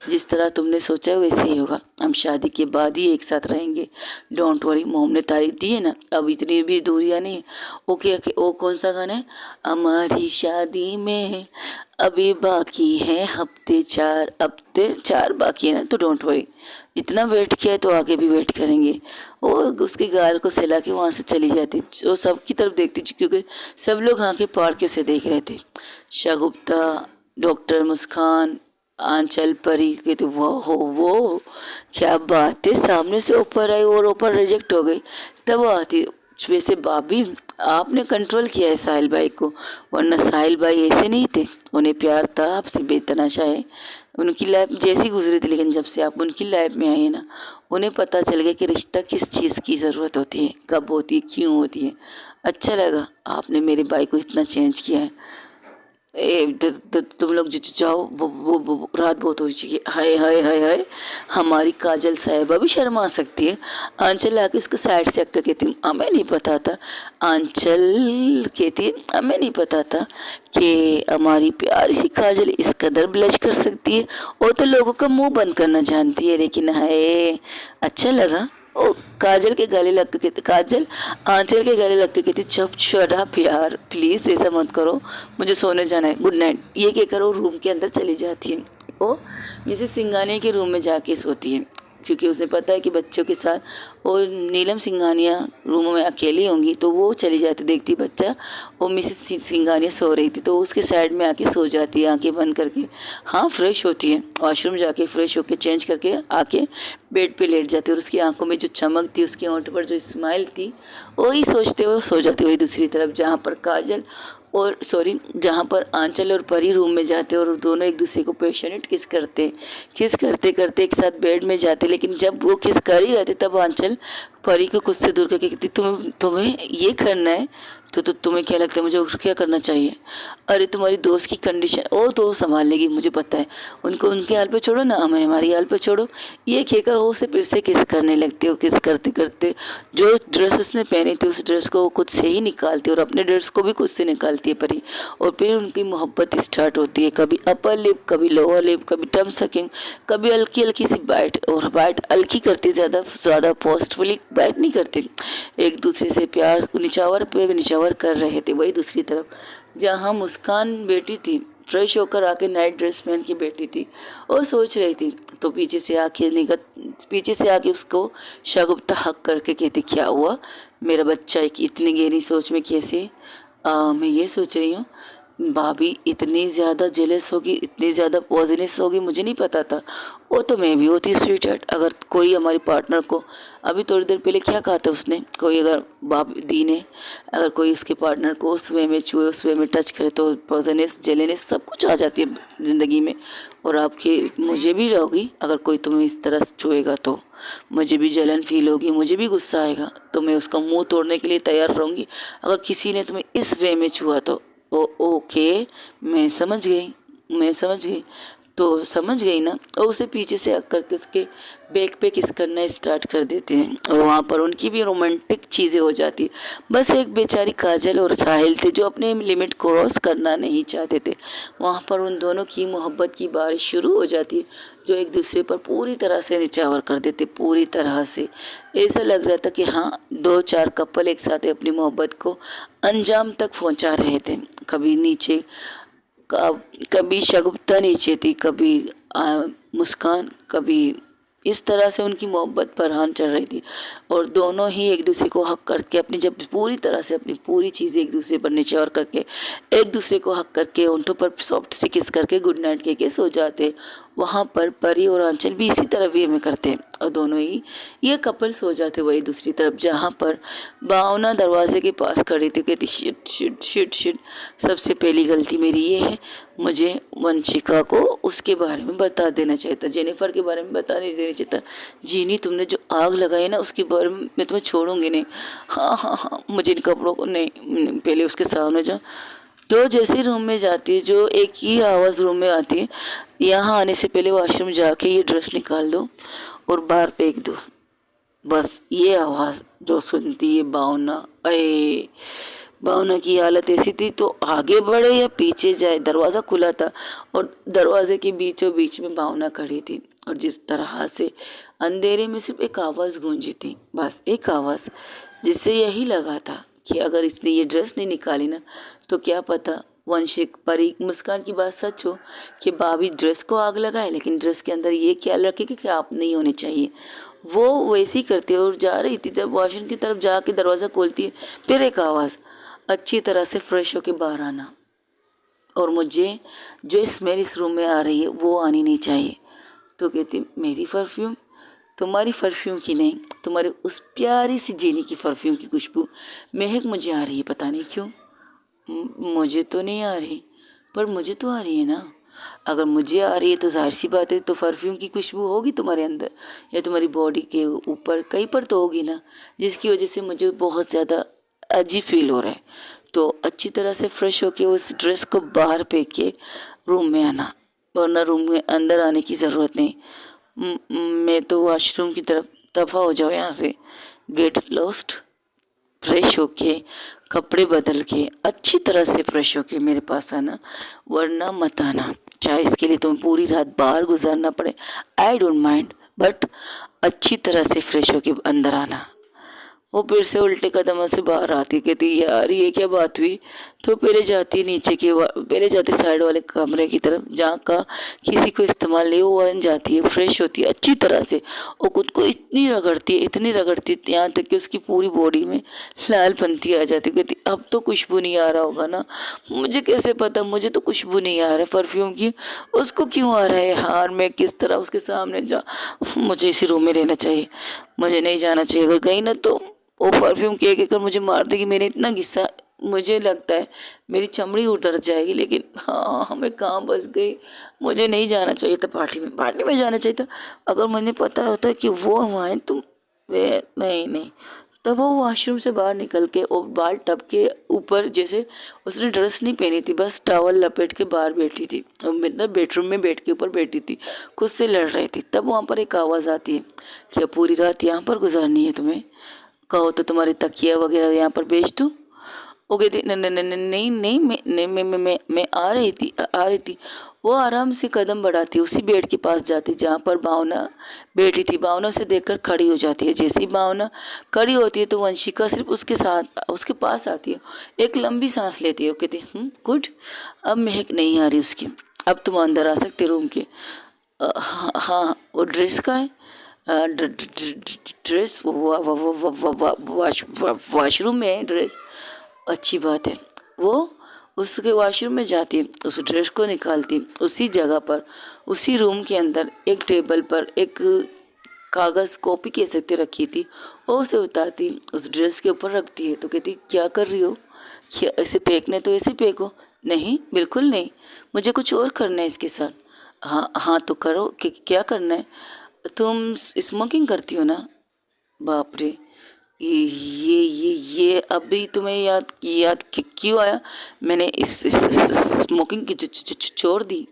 जिस तरह तुमने सोचा है वैसे ही होगा, हम शादी के बाद ही एक साथ रहेंगे, डोंट वरी। मोम ने तारीफ दी है ना, अब इतनी भी दूरियां नहीं। ओके ओके, वो कौन सा गाना है? हमारी शादी में अभी बाकी है हफ्ते 4 बाकी है ना, तो डोंट वरी, इतना वेट किया है तो आगे भी वेट करेंगे। वो उसके गाल को सहला के वहाँ से चली जाती, जो सबकी तरफ देखती, क्योंकि सब लोग आंखें फाड़ के उसे देख रहे थे। शगुप्ता, डॉक्टर मुस्कान, आंचल, परी कहते वो क्या बात है, सामने से ऊपर आई और ऊपर रिजेक्ट हो गई। तब आती, वैसे भाभी आपने कंट्रोल किया है साहिल भाई को, वरना साहिल भाई ऐसे नहीं थे, उन्हें प्यार था आपसे बेतनाशा है। उनकी लाइफ जैसी गुजरी थी, लेकिन जब से आप उनकी लाइफ में आए ना, उन्हें पता चल गया कि रिश्ता किस चीज़ की ज़रूरत होती है, कब होती है, क्यों होती है। अच्छा लगा आपने मेरे भाई को इतना चेंज किया है। तुम लोग जाओ, वो रात बहुत हो चुकी है। हाय हाय हाय हाय, हमारी काजल साहिबा भी शर्मा सकती है। आंचल आके उसको साइड से अक्का कहती, हमें नहीं पता था। आंचल कहती है हमें नहीं पता था कि हमारी प्यारी सी काजल इस कदर ब्लश कर सकती है, वो तो लोगों का मुंह बंद करना जानती है, लेकिन हाय अच्छा लगा। ओ काजल के गले लग के कहती, काजल आंचल के गले लग के कहती, चुप शट अप यार, प्लीज़ ऐसा मत करो, मुझे सोने जाना है, गुड नाइट। ये कहकर वो रूम के अंदर चली जाती है। वो मिसेस सिंघानिया के रूम में जाके सोती है, क्योंकि उसे पता है कि बच्चों के साथ वो नीलम सिंघानिया रूम में अकेली होंगी। तो वो चली जाती, देखती बच्चा, वो मिसेस सिंघानिया सो रही थी, तो उसके साइड में आके सो जाती है आंखें बंद करके। हाँ, फ्रेश होती है, वॉशरूम जाके फ्रेश होके चेंज करके आके बेड पे लेट जाती है, और उसकी आंखों में जो चमक थी, उसके होंठ पर जो स्माइल थी, वही सोचते हुए सो जाती। वही दूसरी तरफ जहाँ पर काजल और जहाँ पर आंचल और परी रूम में जाते और दोनों एक दूसरे को पैशनेट किस करते करते एक साथ बेड में जाते। लेकिन जब वो किस कर ही रहते, तब आंचल परी को खुद से दूर करके कहती, तुम्हें ये करना है तो तुम्हें क्या लगता है मुझे और क्या करना चाहिए? अरे तुम्हारी दोस्त की कंडीशन वो तो संभाल लेगी, मुझे पता है, उनको उनके हाल पे छोड़ो ना, हमें हमारी हाल पे छोड़ो। ये कहकर वो उसे फिर से किस करने लगती है। किस करते करते जो ड्रेस उसने पहनी थी, उस ड्रेस को वो खुद से ही निकालती है, और अपने ड्रेस को भी खुद से निकालती है परी। और फिर उनकी मोहब्बत स्टार्ट होती है, कभी अपर लिप, कभी लोअर लिप, कभी टम सकिंग, कभी हल्की हल्की सी बाइट, और बाइट हल्की करती, ज़्यादा फोर्सफुली बाइट नहीं करते, एक दूसरे से प्यार निछावर पे निछावर कर रहे थे। वही दूसरी तरफ जहाँ मुस्कान बैठी थी, फ्रेश होकर आके नाइट ड्रेस पहन के बैठी थी, वो सोच रही थी, तो पीछे से आके उसको शगुफ्ता हक करके कहती, क्या हुआ मेरा बच्चा है कि इतनी गहरी सोच में कैसे? मैं ये सोच रही हूँ भाभी इतनी ज़्यादा जेलस होगी, इतनी ज़्यादा पॉजिटिव होगी, मुझे नहीं पता था। वो तो मैं भी होती स्वीट हार्ट, अगर कोई हमारी पार्टनर को, अभी थोड़ी देर पहले क्या कहा था उसने, कोई अगर बाप दी ने अगर कोई उसके पार्टनर को उस वे में छुए, उस वे में टच करे, तो पॉजिटिवनेस, जेलेनेस सब कुछ आ जाती है ज़िंदगी में। और आपके मुझे भी रहोगी, अगर कोई तुम्हें इस तरह छुएगा तो मुझे भी जलन फील होगी, मुझे भी गुस्सा आएगा, तो मैं उसका मुंह तोड़ने के लिए तैयार रहूँगी अगर किसी ने तुम्हें इस वे में छुआ तो। ओके, मैं समझ गई। तो समझ गई ना। और उसे पीछे से करके उसके बैक पे किस करना स्टार्ट कर देते हैं और वहाँ पर उनकी भी रोमांटिक चीज़ें हो जाती है। बस एक बेचारी काजल और साहिल थे जो अपने लिमिट क्रॉस करना नहीं चाहते थे। वहाँ पर उन दोनों की मोहब्बत की बारिश शुरू हो जाती है जो एक दूसरे पर पूरी तरह से निछावर कर देते, पूरी तरह से। ऐसा लग रहा था कि हाँ, दो चार कपल एक साथ अपनी मोहब्बत को अंजाम तक पहुँचा रहे थे। कभी नीचे कभी शगुफ्ता नीचे थी, कभी मुस्कान, कभी इस तरह से उनकी मोहब्बत परहान चढ़ रही थी। और दोनों ही एक दूसरे को हक करके अपनी जब पूरी तरह से अपनी पूरी चीज़ें एक दूसरे पर निछावर करके एक दूसरे को हक करके उंठों पर सॉफ्ट से किस करके गुड नाइट कह के सो जाते। वहाँ पर परी और आंचल भी इसी तरह वे में करते और दोनों ही ये कपल सो जाते वही दूसरी तरफ। जहाँ पर भावना दरवाजे के पास खड़ी थी, कहती शिट शिट शिट शिट, सबसे पहली गलती मेरी ये है, मुझे वंशिका को उसके बारे में बता देना चाहिए था, जेनिफर के बारे में बता नहीं देना चाहिए था। जीनी, तुमने जो आग लगाई ना उसके बारे में मैं तुम्हें छोड़ूंगी नहीं। हाँ हाँ हाँ, मुझे इन कपड़ों को नहीं, पहले उसके सामने जाओ। तो जैसे रूम में जाती है, जो एक ही आवाज़ रूम में आती है, यहाँ आने से पहले वॉशरूम जाके ये ड्रेस निकाल दो और बाहर फेंक दो। बस ये आवाज़ जो सुनती है भावना, अरे भावना की हालत ऐसी थी, तो आगे बढ़े या पीछे जाए। दरवाज़ा खुला था और दरवाजे के बीचों बीच में भावना खड़ी थी और जिस तरह से अंधेरे में सिर्फ एक आवाज़ गूंजी थी, बस एक आवाज़, जिससे यही लगा था कि अगर इसने ये ड्रेस नहीं निकाली ना तो क्या पता वंशिक परी मुस्कान की बात सच हो कि भाभी ड्रेस को आग लगाए, लेकिन ड्रेस के अंदर ये ख्याल रखे कि आप नहीं होने चाहिए। वो वैसे ही करती है और जा रही थी, जब वॉशरूम की तरफ जाके दरवाज़ा खोलती है, फिर एक आवाज़, अच्छी तरह से फ्रेश होके बाहर आना, और मुझे जो स्मेल इस रूम में आ रही है वो आनी नहीं चाहिए। तो कहती, मेरी परफ्यूम? तुम्हारी परफ्यूम की नहीं, तुम्हारी उस प्यारी सी जीनी की परफ्यूम की खुशबू महक मुझे आ रही है, पता नहीं क्यों। मुझे तो नहीं आ रही, पर मुझे तो आ रही है ना। अगर मुझे आ रही है तो जाहिर सी बात है, तो परफ्यूम की खुशबू होगी तुम्हारे अंदर या तुम्हारी बॉडी के ऊपर कहीं पर तो होगी ना, जिसकी वजह से मुझे बहुत ज़्यादा अजीब फील हो रहा है। तो अच्छी तरह से फ्रेश होके उस ड्रेस को बाहर फेंक के रूम में आना, वरना रूम में अंदर आने की ज़रूरत नहीं। मैं तो वॉशरूम की तरफ दफ़ा हो जाओ यहाँ से। Get lost. फ्रेश होके कपड़े बदल के अच्छी तरह से फ्रेश होके मेरे पास आना, वरना मत आना। चाहे इसके लिए तुम्हें पूरी रात बाहर गुजारना पड़े, आई डोंट माइंड, बट अच्छी तरह से फ्रेश होके अंदर आना। वो फिर से उल्टे कदमों से बाहर आती, कहती यार ये क्या बात हुई। तो पहले जाती नीचे के पहले जाती साइड वाले कमरे की तरफ जहाँ का किसी को इस्तेमाल नहीं, वो बन जाती है, फ्रेश होती है अच्छी तरह से और खुद को इतनी रगड़ती है, इतनी रगड़ती है यहाँ तक कि उसकी पूरी बॉडी में लाल पंती आ जाती है। कहती अब तो खुशबू नहीं आ रहा होगा ना, मुझे कैसे पता, मुझे तो खुशबू नहीं आ रहा है परफ्यूम की, उसको क्यों आ रहा है। हार मैं किस तरह उसके सामने जा, मुझे इसी रूम में रहना चाहिए, मुझे नहीं जाना चाहिए। अगर गई ना तो वो परफ्यूम कह कर मुझे मार देगी। मैंने इतना गुस्सा, मुझे लगता है मेरी चमड़ी उतर जाएगी। लेकिन हाँ, मैं कहाँ बस गई, मुझे नहीं जाना चाहिए था पार्टी में जाना चाहिए था। अगर मुझे पता होता कि वो वहाँ तो वे नहीं। तब वो वॉशरूम से बाहर निकल के और बाल टब के ऊपर, जैसे उसने ड्रेस नहीं पहनी थी, बस टॉवल लपेट के बाहर बैठी थी, मतलब बेडरूम में बेड के ऊपर बैठी थी, खुद से लड़ रही थी। तब वहाँ पर एक आवाज़ आती है कि अब पूरी रात यहाँ पर गुजारनी है तुम्हें, कहो तो तुम्हारी तकिया वगैरह यहाँ पर बेच दूँ। वो कहती नहीं नहीं नहीं नहीं नहीं, मैं आ रही थी। वो आराम से कदम बढ़ाती, उसी बेड के पास जाती जहाँ पर भावना बैठी थी। भावना उसे देखकर खड़ी हो जाती है। जैसे ही भावना खड़ी होती है तो वंशिका सिर्फ उसके साथ उसके पास आती है, एक लंबी सांस लेती है। वो कहती गुड, अब महक नहीं आ रही उसकी, अब तुम अंदर आ सकते रूम के। हाँ हाँ, वो ड्रेस का है, ड्रेस वॉशरूम में है ड्रेस, अच्छी बात है। वो उसके वॉशरूम में जाती है, उस ड्रेस को निकालती, उसी जगह पर उसी रूम के अंदर एक टेबल पर एक कागज़ कॉपी कह सकते रखी थी, वो उसे उतारती, उस ड्रेस के ऊपर रखती है। तो कहती क्या कर रही हो, क्या ऐसे फेंकने तो ऐसे फेंको। नहीं बिल्कुल नहीं, मुझे कुछ और करना है इसके साथ। हाँ हाँ तो करो, क्या करना है। तुम स्मोकिंग करती हो ना। बाप रे, ये अभी तुम्हें याद क्यों आया। मैंने इस स्मोकिंग की छोड़ दी,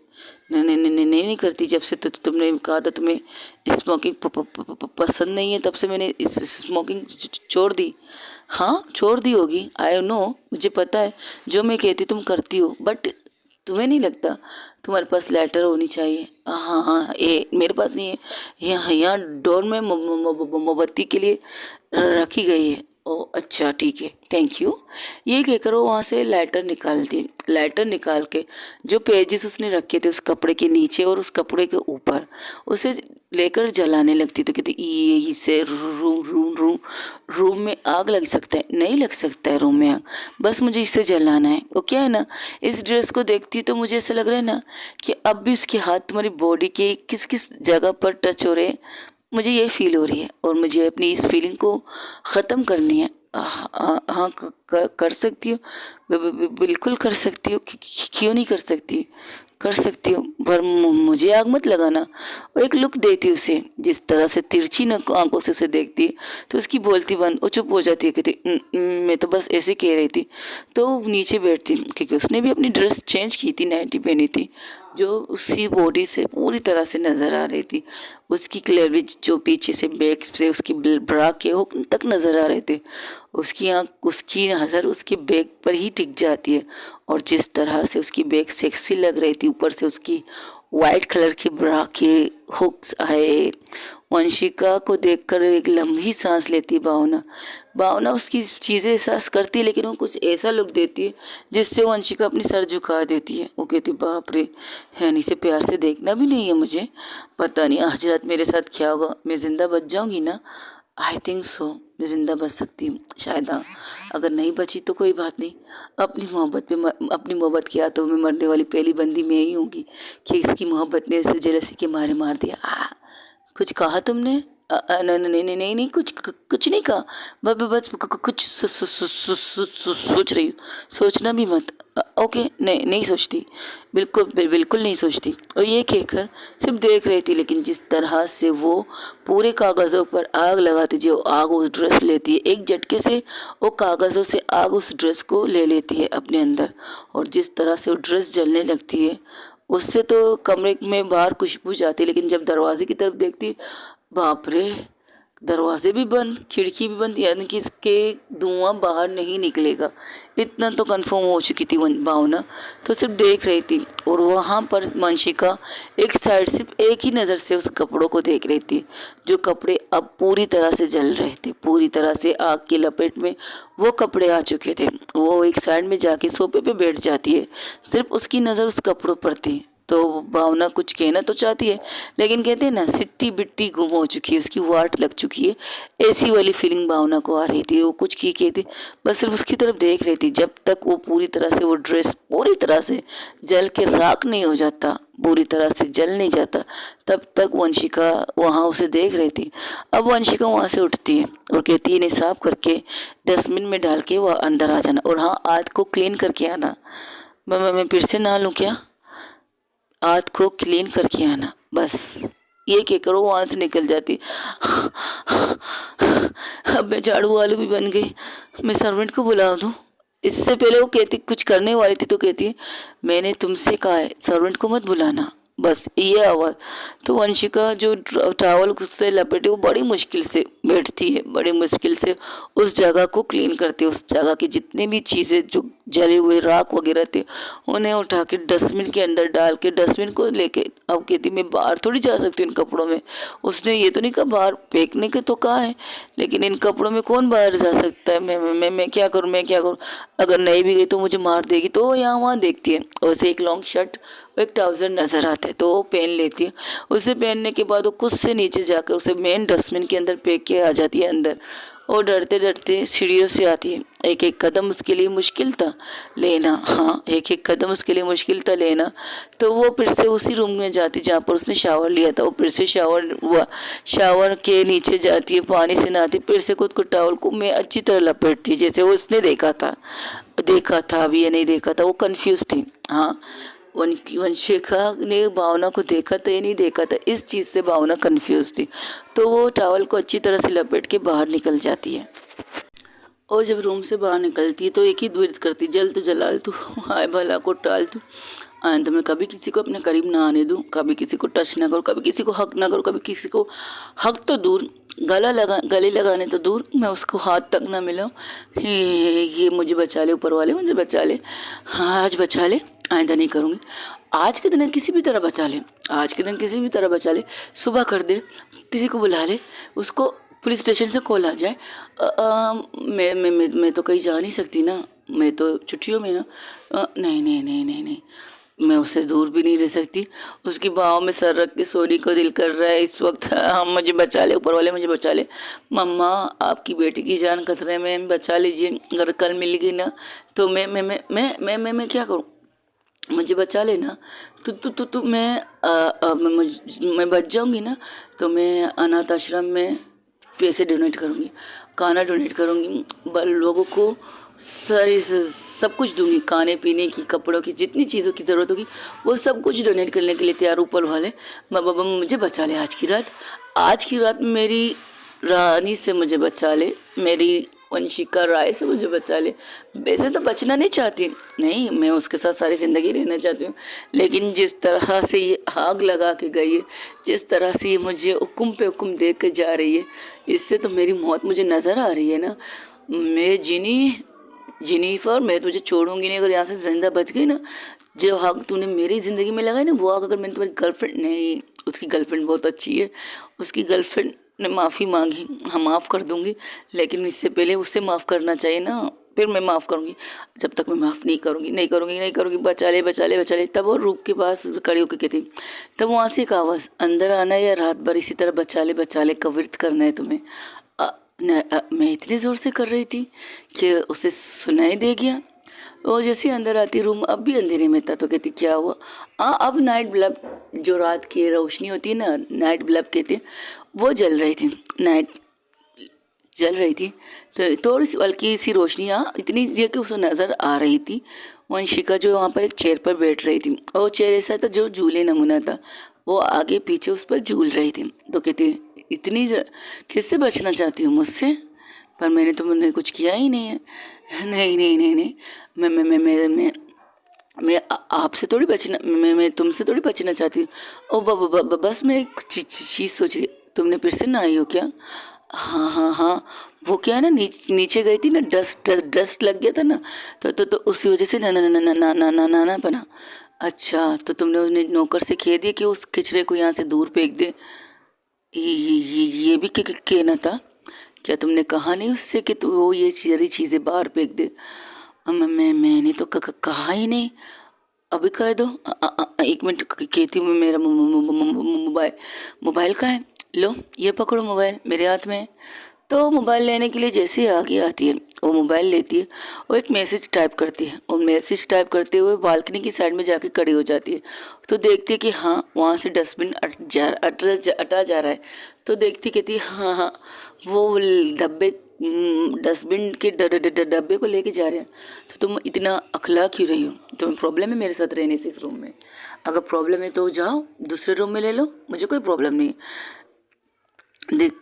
नहीं नहीं नहीं नहीं नहीं करती। जब से तो तुमने कहा था तुम्हें स्मोकिंग पसंद नहीं है, तब से मैंने इस स्मोकिंग छोड़ दी। हाँ छोड़ दी होगी, आई नो, मुझे पता है जो मैं कहती तुम करती हो, बट तुम्हें नहीं लगता तुम्हारे पास लेटर होनी चाहिए? हाँ हाँ, ये मेरे पास नहीं है। यहाँ यहाँ डोर में मोमबत्ती के लिए रखी गई है। ओ अच्छा ठीक है, थैंक यू। ये कहकर वो वहाँ से लाइटर निकालती, लाइटर निकाल के जो पेजेस उसने रखे थे उस कपड़े के नीचे और उस कपड़े के ऊपर, उसे लेकर जलाने लगती। तो कहती ये इससे रूम रूम रूम रूम में आग लग सकता है? नहीं लग सकता है रूम में आग, बस मुझे इससे जलाना है। वो क्या है ना, इस ड्रेस को देखती तो मुझे ऐसा लग रहा है ना कि अब भी उसके हाथ तुम्हारी बॉडी के किस किस जगह पर टच हो रहे हैं, मुझे ये फील हो रही है और मुझे अपनी इस फीलिंग को ख़त्म करनी है। हाँ कर सकती हो, बिल्कुल कर सकती हो, क्यों नहीं कर सकती, कर सकती हो, पर मुझे आग मत लगाना। और एक लुक देती उसे, जिस तरह से तिरछी आंखों से उसे देखती है तो उसकी बोलती बंद, वो चुप हो जाती है, कहती मैं तो बस ऐसे कह रही थी। तो नीचे बैठती, क्योंकि उसने भी अपनी ड्रेस चेंज की थी, नाइटी पहनी थी जो उसी बॉडी से पूरी तरह से नज़र आ रही थी। उसकी क्लेविज जो पीछे से बैक से उसकी ब्रा के हुक तक नज़र आ रहे थे। उसकी आँख, उसकी नज़र उसके बैक पर ही टिक जाती है। और जिस तरह से उसकी बैक सेक्सी लग रही थी, ऊपर से उसकी वाइट कलर की ब्रा के हुक्स आए। वंशिका को देखकर एक लंबी सांस लेती भावना। भावना उसकी चीज़ें एहसास करती है, लेकिन वो कुछ ऐसा लुक देती है जिससे वंशिका अपनी सर झुका देती है। वो कहती बाप रे, हैनी से प्यार से देखना भी नहीं है मुझे, पता नहीं आज रात मेरे साथ क्या होगा, मैं ज़िंदा बच जाऊंगी ना? आई थिंक सो, मैं ज़िंदा बच सकती हूँ शायद। हाँ, अगर नहीं बची तो कोई बात नहीं, अपनी मोहब्बत की आंतों में मरने वाली पहली बंदी मैं ही होंगी कि इसकी मोहब्बत ने इसे जेलसी के मारे मार दिया। कुछ कहा तुमने? नहीं नहीं नहीं नहीं नहीं, कुछ नहीं कहा, बस कुछ सोच रही हूँ। सोचना भी मत। ओके, नहीं नहीं सोचती, बिल्कुल नहीं सोचती। और ये कहकर सिर्फ देख रही थी, लेकिन जिस तरह से वो पूरे कागज़ों पर आग लगाती, जो आग उस ड्रेस लेती है एक झटके से, वो कागज़ों से आग उस ड्रेस को ले लेती है अपने अंदर। और जिस तरह से वो ड्रेस जलने लगती है, उससे तो कमरे में बाहर खुशबू जाती, लेकिन जब दरवाजे की तरफ देखती, बाप रे, दरवाजे भी बंद, खिड़की भी बंद, यानी कि इसके धुआं बाहर नहीं निकलेगा, इतना तो कंफर्म हो चुकी थी भावना। तो सिर्फ देख रही थी और वहाँ पर वंशिका एक साइड सिर्फ एक ही नज़र से उस कपड़ों को देख रही थी, जो कपड़े अब पूरी तरह से जल रहे थे, पूरी तरह से आग की लपेट में वो कपड़े आ चुके थे। वो एक साइड में जाके सोफे पे बैठ जाती है, सिर्फ उसकी नज़र उस कपड़ों पर थी। तो भावना कुछ कहना तो चाहती है, लेकिन कहते हैं ना, सिट्टी बिट्टी गुम हो चुकी है, उसकी वाट लग चुकी है, ऐसी वाली फीलिंग भावना को आ रही थी। वो कुछ की कहती, बस सिर्फ उसकी तरफ देख रही थी। जब तक वो पूरी तरह से, वो ड्रेस पूरी तरह से जल के राख नहीं हो जाता, पूरी तरह से जल नहीं जाता, तब तक वंशिका वहाँ उसे देख रही थी। अब वंशिका वहाँ से उठती है और कहती है, इन्हें साफ करके डस्टबिन में डाल के वह अंदर आ जाना, और हाँ, हाथ को क्लीन करके आना। मैं फिर से नहा लूँ क्या? हाथ को क्लीन करके आना, बस ये कहकर वो वहाँ से निकल जाती। अब मैं झाड़ू वाली भी बन गई, मैं सर्वेंट को बुला दूँ? इससे पहले वो कहती, कुछ करने वाली थी तो कहती, मैंने तुमसे कहा है सर्वेंट को मत बुलाना, बस ये आवाज़। तो वंशिका जो टॉवल से लपेटे, वो बड़ी मुश्किल से बैठती है, बड़ी मुश्किल से उस जगह को क्लीन करती है। उस जगह की जितनी भी चीज़ें जो जले हुए राख वगैरह थे, उन्हें उठा के डस्टबिन के अंदर डाल के, डस्टबिन को लेके अब कहती, मैं बाहर थोड़ी जा सकती हूँ इन कपड़ों में। उसने ये तो नहीं कहा बाहर फेंकने के, तो कहा है, लेकिन इन कपड़ों में कौन बाहर जा सकता है? मैं क्या करूँ, मैं क्या करूँ? अगर नहीं भी गई तो मुझे मार देगी। तो वो यहाँ वहाँ देखती है, वैसे एक लॉन्ग शर्ट, एक ट्राउज़र नज़र आता है, तो वो पहन लेती है। उसे पहनने के बाद वो खुद से नीचे जाकर उसे मेन डस्टबिन के अंदर फेंक के आ जाती है अंदर। और डरते डरते सीढ़ियों से आती है। एक एक कदम उसके लिए मुश्किल था लेना, हाँ, एक एक कदम उसके लिए मुश्किल था लेना। तो वो फिर से उसी रूम में जाती जहाँ पर उसने शावर लिया था। वो फिर से शावर के नीचे जाती है, पानी से नहाती, फिर से खुद को टॉवल को मैं अच्छी तरह लपेटती, जैसे वो उसने देखा था अभी या नहीं देखा था। वो कंफ्यूज थी। हाँ, वंशिका ने भावना को देखा था या नहीं देखा था, इस चीज़ से भावना कंफ्यूज थी। तो वो टॉवल को अच्छी तरह से लपेट के बाहर निकल जाती है। और जब रूम से बाहर निकलती है तो एक ही द्वित करती, जल तो जला तू, हाय भला को टाल तू। आइंदा मैं कभी किसी को अपने करीब ना आने दूँ, कभी किसी को टच ना करूँ, कभी किसी को हक ना करूँ, कभी किसी को हक तो दूर, गले लगाने तो दूर, मैं उसको हाथ तक ना मिलाऊँ। ये मुझे बचा ले, ऊपर वाले मुझे बचा ले। हाँ, आज बचा ले, आइंदा नहीं करूँगी। आज के दिन किसी भी तरह बचा ले, आज के दिन किसी भी तरह बचा ले। सुबह कर दे, किसी को बुला ले, उसको पुलिस स्टेशन से कॉल आ जाए। मैं तो कहीं जा नहीं सकती ना, मैं तो छुट्टियों में ना। नहीं नहीं नहीं नहीं नहीं, मैं उससे दूर भी नहीं रह सकती। उसकी बाहों में सर रख के सोने को दिल कर रहा है इस वक्त। हम मुझे बचा ले, ऊपर वाले मुझे बचा ले। मम्मा, आपकी बेटी की जान खतरे में, बचा लीजिए। अगर कल मिल गई ना तो मैं क्या करूँ? मुझे बचा लेना। तो मैं बच जाऊंगी ना, तो मैं अनाथ आश्रम में पैसे डोनेट करूंगी, खाना डोनेट करूंगी, लोगों को सारी सब कुछ दूंगी, खाने पीने की, कपड़ों की, जितनी चीज़ों की ज़रूरत होगी वो सब कुछ डोनेट करने के लिए तैयार। ऊपर वाले बाबा मुझे बचा ले आज की रात, आज की रात मेरी रानी से मुझे बचा ले, मेरी वंशिका राय से मुझे बचा ले। वैसे तो बचना नहीं चाहती, नहीं, मैं उसके साथ सारी ज़िंदगी रहना चाहती हूँ, लेकिन जिस तरह से ये आग लगा के गई है, जिस तरह से ये मुझे हुक्म पे हुक्म दे के जा रही है, इससे तो मेरी मौत मुझे नज़र आ रही है ना। मैं जिनीफर, मैं तुझे छोड़ूंगी नहीं। अगर यहाँ से जिंदा बच गई ना, जो आग तूने मेरी ज़िंदगी में लगाई ना, वो आग अगर मैंने तुम्हारी गर्लफ्रेंड, नहीं, उसकी गर्लफ्रेंड बहुत अच्छी है, उसकी गर्लफ्रेंड ने माफ़ी मांगी, हाँ माफ़ कर दूंगी, लेकिन इससे पहले उससे माफ़ करना चाहिए ना, फिर मैं माफ़ करूँगी। जब तक मैं माफ़ नहीं करूँगी, नहीं करूँगी, नहीं करूँगी, बचा ले बचा ले बचा ले। तब वो रूप के पास खड़ी होकर कहती, तब वहाँ से एक आवाज़, अंदर आना या रात भर इसी तरह बचा ले का व्रत करना है तुम्हें। मैं इतनी ज़ोर से कर रही थी कि उसे सुनाई दे गया। वो जैसे अंदर आती, रूम अब भी अंधेरे में था, तो कहती क्या हुआ? हाँ, अब नाइट बल्ब, जो रात की रोशनी होती है ना, नाइट बल्ब कहते हैं, वो जल रही थी, नाइट जल रही थी। तो थोड़ी सी हल्की सी रोशनी इतनी देर कि उसे नज़र आ रही थी वंशिका, जो वहाँ पर एक चेयर पर बैठ रही थी। और वो चेयर ऐसा था जो झूले नमूना था, वो आगे पीछे उस पर झूल रही थी। तो कहती, इतनी किससे बचना चाहती हूँ? मुझसे? पर मैंने कुछ किया ही नहीं है। नहीं नहीं नहीं नहीं, मैं आपसे थोड़ी बचना, मैं तुमसे थोड़ी बचना चाहती हूँ। ओ बस मैं एक चीज़ सोच रही, तुमने फिर से नहाई हो क्या? हाँ हाँ हाँ, वो क्या है ना, नीचे गई थी ना, डस्ट लग गया था ना, तो उसी वजह से ना ना ना ना ना ना ना ना ना बना। अच्छा, तो तुमने उन्हें नौकर से कह दिया कि उस कचरे को यहाँ से दूर फेंक दे? ये भी कहना था क्या? तुमने कहा नहीं उससे कि तू वो ये सारी चीज़ें बाहर फेंक दे? मैंने तो कहा ही नहीं। अभी कह दो। एक मिनट, कहती हूँ। मेरा मोबाइल कहाँ है? लो, ये पकड़ो, मोबाइल मेरे हाथ में है। तो मोबाइल लेने के लिए जैसे ही आगे आती है, वो मोबाइल लेती है और एक मैसेज टाइप करती है, और मैसेज टाइप करते हुए बालकनी की साइड में जाके खड़ी हो जाती है। तो देखती है कि हाँ, वहाँ से डस्टबिन अटा जा रहा है। तो देखती, कहती है हाँ हाँ, वो डब्बे, डस्टबिन के डब्बे को लेके जा रहे हैं। तो तुम इतना अखला क्यों रही हो? तुम्हें प्रॉब्लम है मेरे साथ रहने से इस रूम में? अगर प्रॉब्लम है तो जाओ दूसरे रूम में ले लो, मुझे कोई प्रॉब्लम नहीं।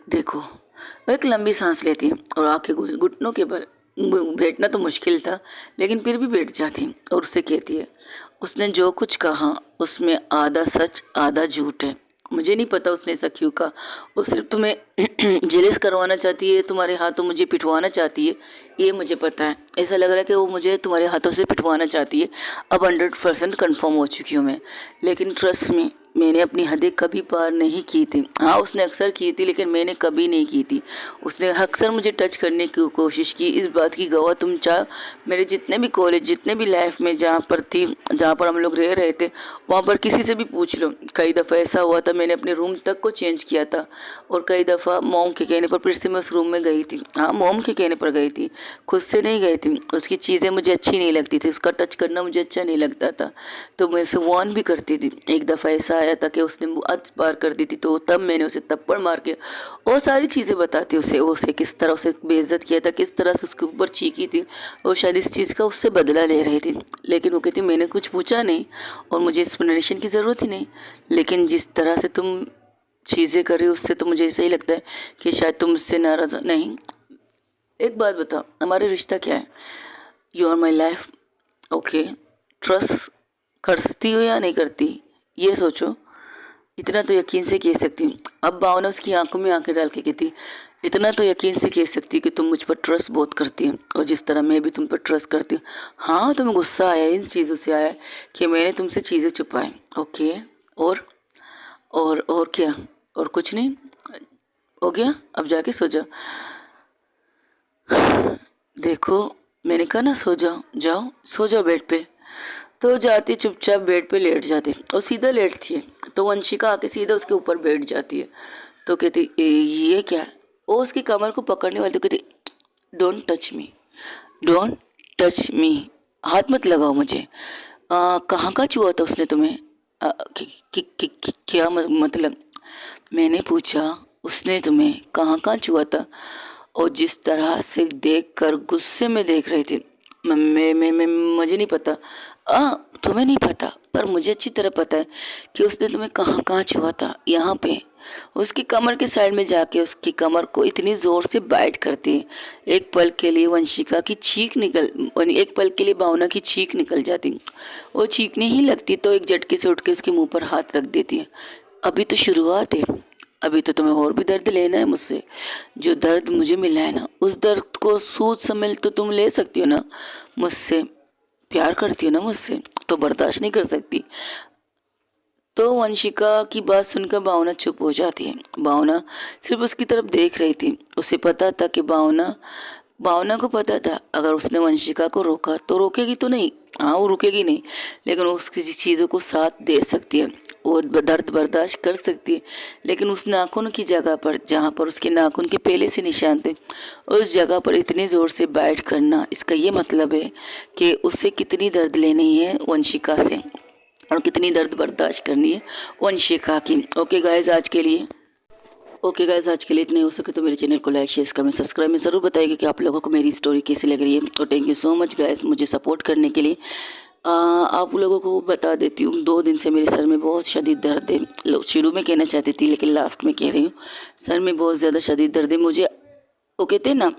देखो, वो एक लंबी सांस लेती है और आंखें घुटनों के बल, बैठना तो मुश्किल था लेकिन फिर भी बैठ जाती, और उससे कहती है, उसने जो कुछ कहा उसमें आधा सच आधा झूठ है। मुझे नहीं पता उसने ऐसा क्यों कहा। वो सिर्फ तुम्हें जेलस करवाना चाहती है, तुम्हारे हाथों मुझे पिटवाना चाहती है, ये मुझे पता है। ऐसा लग रहा है कि वो मुझे तुम्हारे हाथों से पिटवाना चाहती है। अब 100% कन्फर्म हो चुकी हूँ मैं। लेकिन ट्रस्ट में, मैंने अपनी हदें कभी पार नहीं की थी। हाँ, उसने अक्सर की थी, लेकिन मैंने कभी नहीं की थी। उसने अक्सर मुझे टच करने की कोशिश की। इस बात की गवाह तुम चाह, मेरे जितने भी कॉलेज, जितने भी लाइफ में जहाँ पर थी, जहाँ पर हम लोग रह रहे थे, वहाँ पर किसी से भी पूछ लो। कई दफ़ा ऐसा हुआ था, मैंने अपने रूम तक को चेंज किया था, और कई दफ़ा मॉम के कहने पर फिर से मैं उस रूम में गई थी। हाँ, मॉम के कहने पर गई थी, खुद से नहीं गई थी। उसकी चीज़ें मुझे अच्छी नहीं लगती थी, उसका टच करना मुझे अच्छा नहीं लगता था, तो मैं उसे वार्न भी करती थी। एक दफ़ा ऐसा आया था कि उसने हद पार कर दी थी, तो तब मैंने उसे थप्पड़ मार के और सारी चीज़ें बताती उसे किस तरह उसे बेइज्जत किया था, किस तरह से उसके ऊपर चीखी थी, और शायद इस चीज़ का उससे बदला ले रही थी। लेकिन वो कहती, मैंने कुछ पूछा नहीं और मुझे एक्सप्लेनेशन की ज़रूरत ही नहीं। लेकिन जिस तरह से तुम चीज़ें कर रही हो, उससे तो मुझे ऐसा ही लगता है कि शायद तुम उससे नाराज़ हो। नहीं, एक बात बताओ, हमारे रिश्ता क्या है? You are my life, okay, trust करती हो या नहीं करती, ये सोचो। इतना तो यकीन से कह सकती हूँ। अब भावना उसकी आंखों में आंखें डाल के कहती, इतना तो यकीन से कह सकती कि तुम मुझ पर ट्रस्ट बहुत करती हो और जिस तरह मैं भी तुम पर ट्रस्ट करती हूँ। हाँ, तुम्हें गुस्सा आया इन चीज़ों से आया कि मैंने तुमसे चीज़ें छुपाई। ओके, और और क्या? और कुछ नहीं हो गया? अब जाके सो जाओ। देखो, मैंने कहा ना सो जाओ, जाओ सो जाओ बेड पे। तो जाती चुपचाप बेड पे लेट जाती और सीधा लेटती है। तो वंशिका आके सीधा उसके ऊपर बैठ जाती है। तो कहती ये क्या है? वो उसकी कमर को पकड़ने वाली तो कहती don't touch me, don't touch me, हाथ मत लगाओ मुझे। कहाँ का छुआ था उसने तुम्हें? क्या मतलब? मैंने पूछा उसने तुम्हें कहाँ कहाँ छुआ था? और जिस तरह से देखकर गुस्से में देख रही थी। मैं मुझे नहीं पता। तुम्हें नहीं पता पर मुझे अच्छी तरह पता है कि उसने तुम्हें कहाँ कहाँ छुआ था। यहाँ पे उसकी कमर के साइड में जाके उसकी कमर को इतनी जोर से बाइट करती है। एक पल के लिए वंशिका की चीख निकल एक पल के लिए भावना की चीख निकल जाती। वो चीखने ही लगती तो एक झटके से उठ के उसके मुंह पर हाथ रख देती है। अभी तो शुरुआत है, अभी तो तुम्हें और भी दर्द लेना है मुझसे। जो दर्द मुझे मिला है ना, उस दर्द को सूझ समझ तो तुम ले सकती हो ना मुझसे। प्यार करती हो ना मुझसे, तो बर्दाश्त नहीं कर सकती। तो वंशिका की बात सुनकर भावना चुप हो जाती है। भावना सिर्फ उसकी तरफ देख रही थी। उसे पता था कि भावना को पता था अगर उसने वंशिका को रोका तो रोकेगी तो नहीं। हाँ, वो रुकेगी नहीं, लेकिन वो उसकी चीज़ों को साथ दे सकती है। वो दर्द बर्दाश्त कर सकती है, लेकिन उस नाखून की जगह पर जहाँ पर उसके नाखून के पहले से निशान थे, उस जगह पर इतनी ज़ोर से बाइट करना, इसका ये मतलब है कि उसे कितनी दर्द लेनी है वंशिका से और कितनी दर्द बर्दाश्त करनी है वंशिका की। ओके गाइस, आज के लिए इतने हो सके तो मेरे चैनल को लाइक शेयर कमेंट सब्सक्राइब में ज़रूर बताइएगा कि आप लोगों को मेरी स्टोरी कैसी लग रही है। और thank you so much guys मुझे सपोर्ट करने के लिए। आप लोगों को बता देती हूँ, 2 दिन से मेरे सर में बहुत शदीद दर्द है। शुरू में कहना चाहती थी लेकिन लास्ट में कह रही हूँ, सर में बहुत ज़्यादा शदीद दर्द है मुझे। वो कहते हैं ना,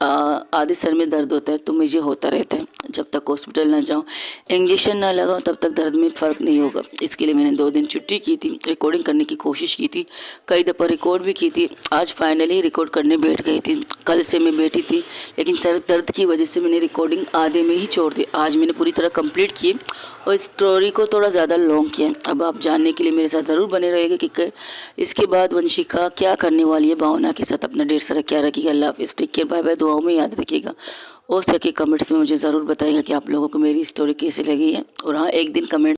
आधे सर में दर्द होता है, तो मुझे होता रहता है। जब तक हॉस्पिटल ना जाऊँ, इंजेक्शन ना लगाऊँ, तब तक दर्द में फ़र्क नहीं होगा। इसके लिए मैंने 2 दिन छुट्टी की थी, रिकॉर्डिंग करने की कोशिश की थी, कई दफ़ा रिकॉर्ड भी की थी। आज फाइनली रिकॉर्ड करने बैठ गई थी। कल से मैं बैठी थी, लेकिन सर दर्द की वजह से मैंने रिकॉर्डिंग आधे में ही छोड़ दी। आज मैंने पूरी तरह कंप्लीट की और स्टोरी को थोड़ा ज़्यादा लॉन्ग किया। अब आप जानने के लिए मेरे साथ ज़रूर बने रहेगा कि इसके बाद वंशिका क्या करने वाली है भावना के साथ। अपना ढेर सारा क्या रखिएगा। अल्लाह हाफिज़, टेक केयर, बाय बाय। दुआओं में याद रखिएगा। हो सके कमेंट्स में मुझे ज़रूर बताइएगा कि आप लोगों को मेरी स्टोरी कैसी लगी है। और हाँ, एक दिन कमेंट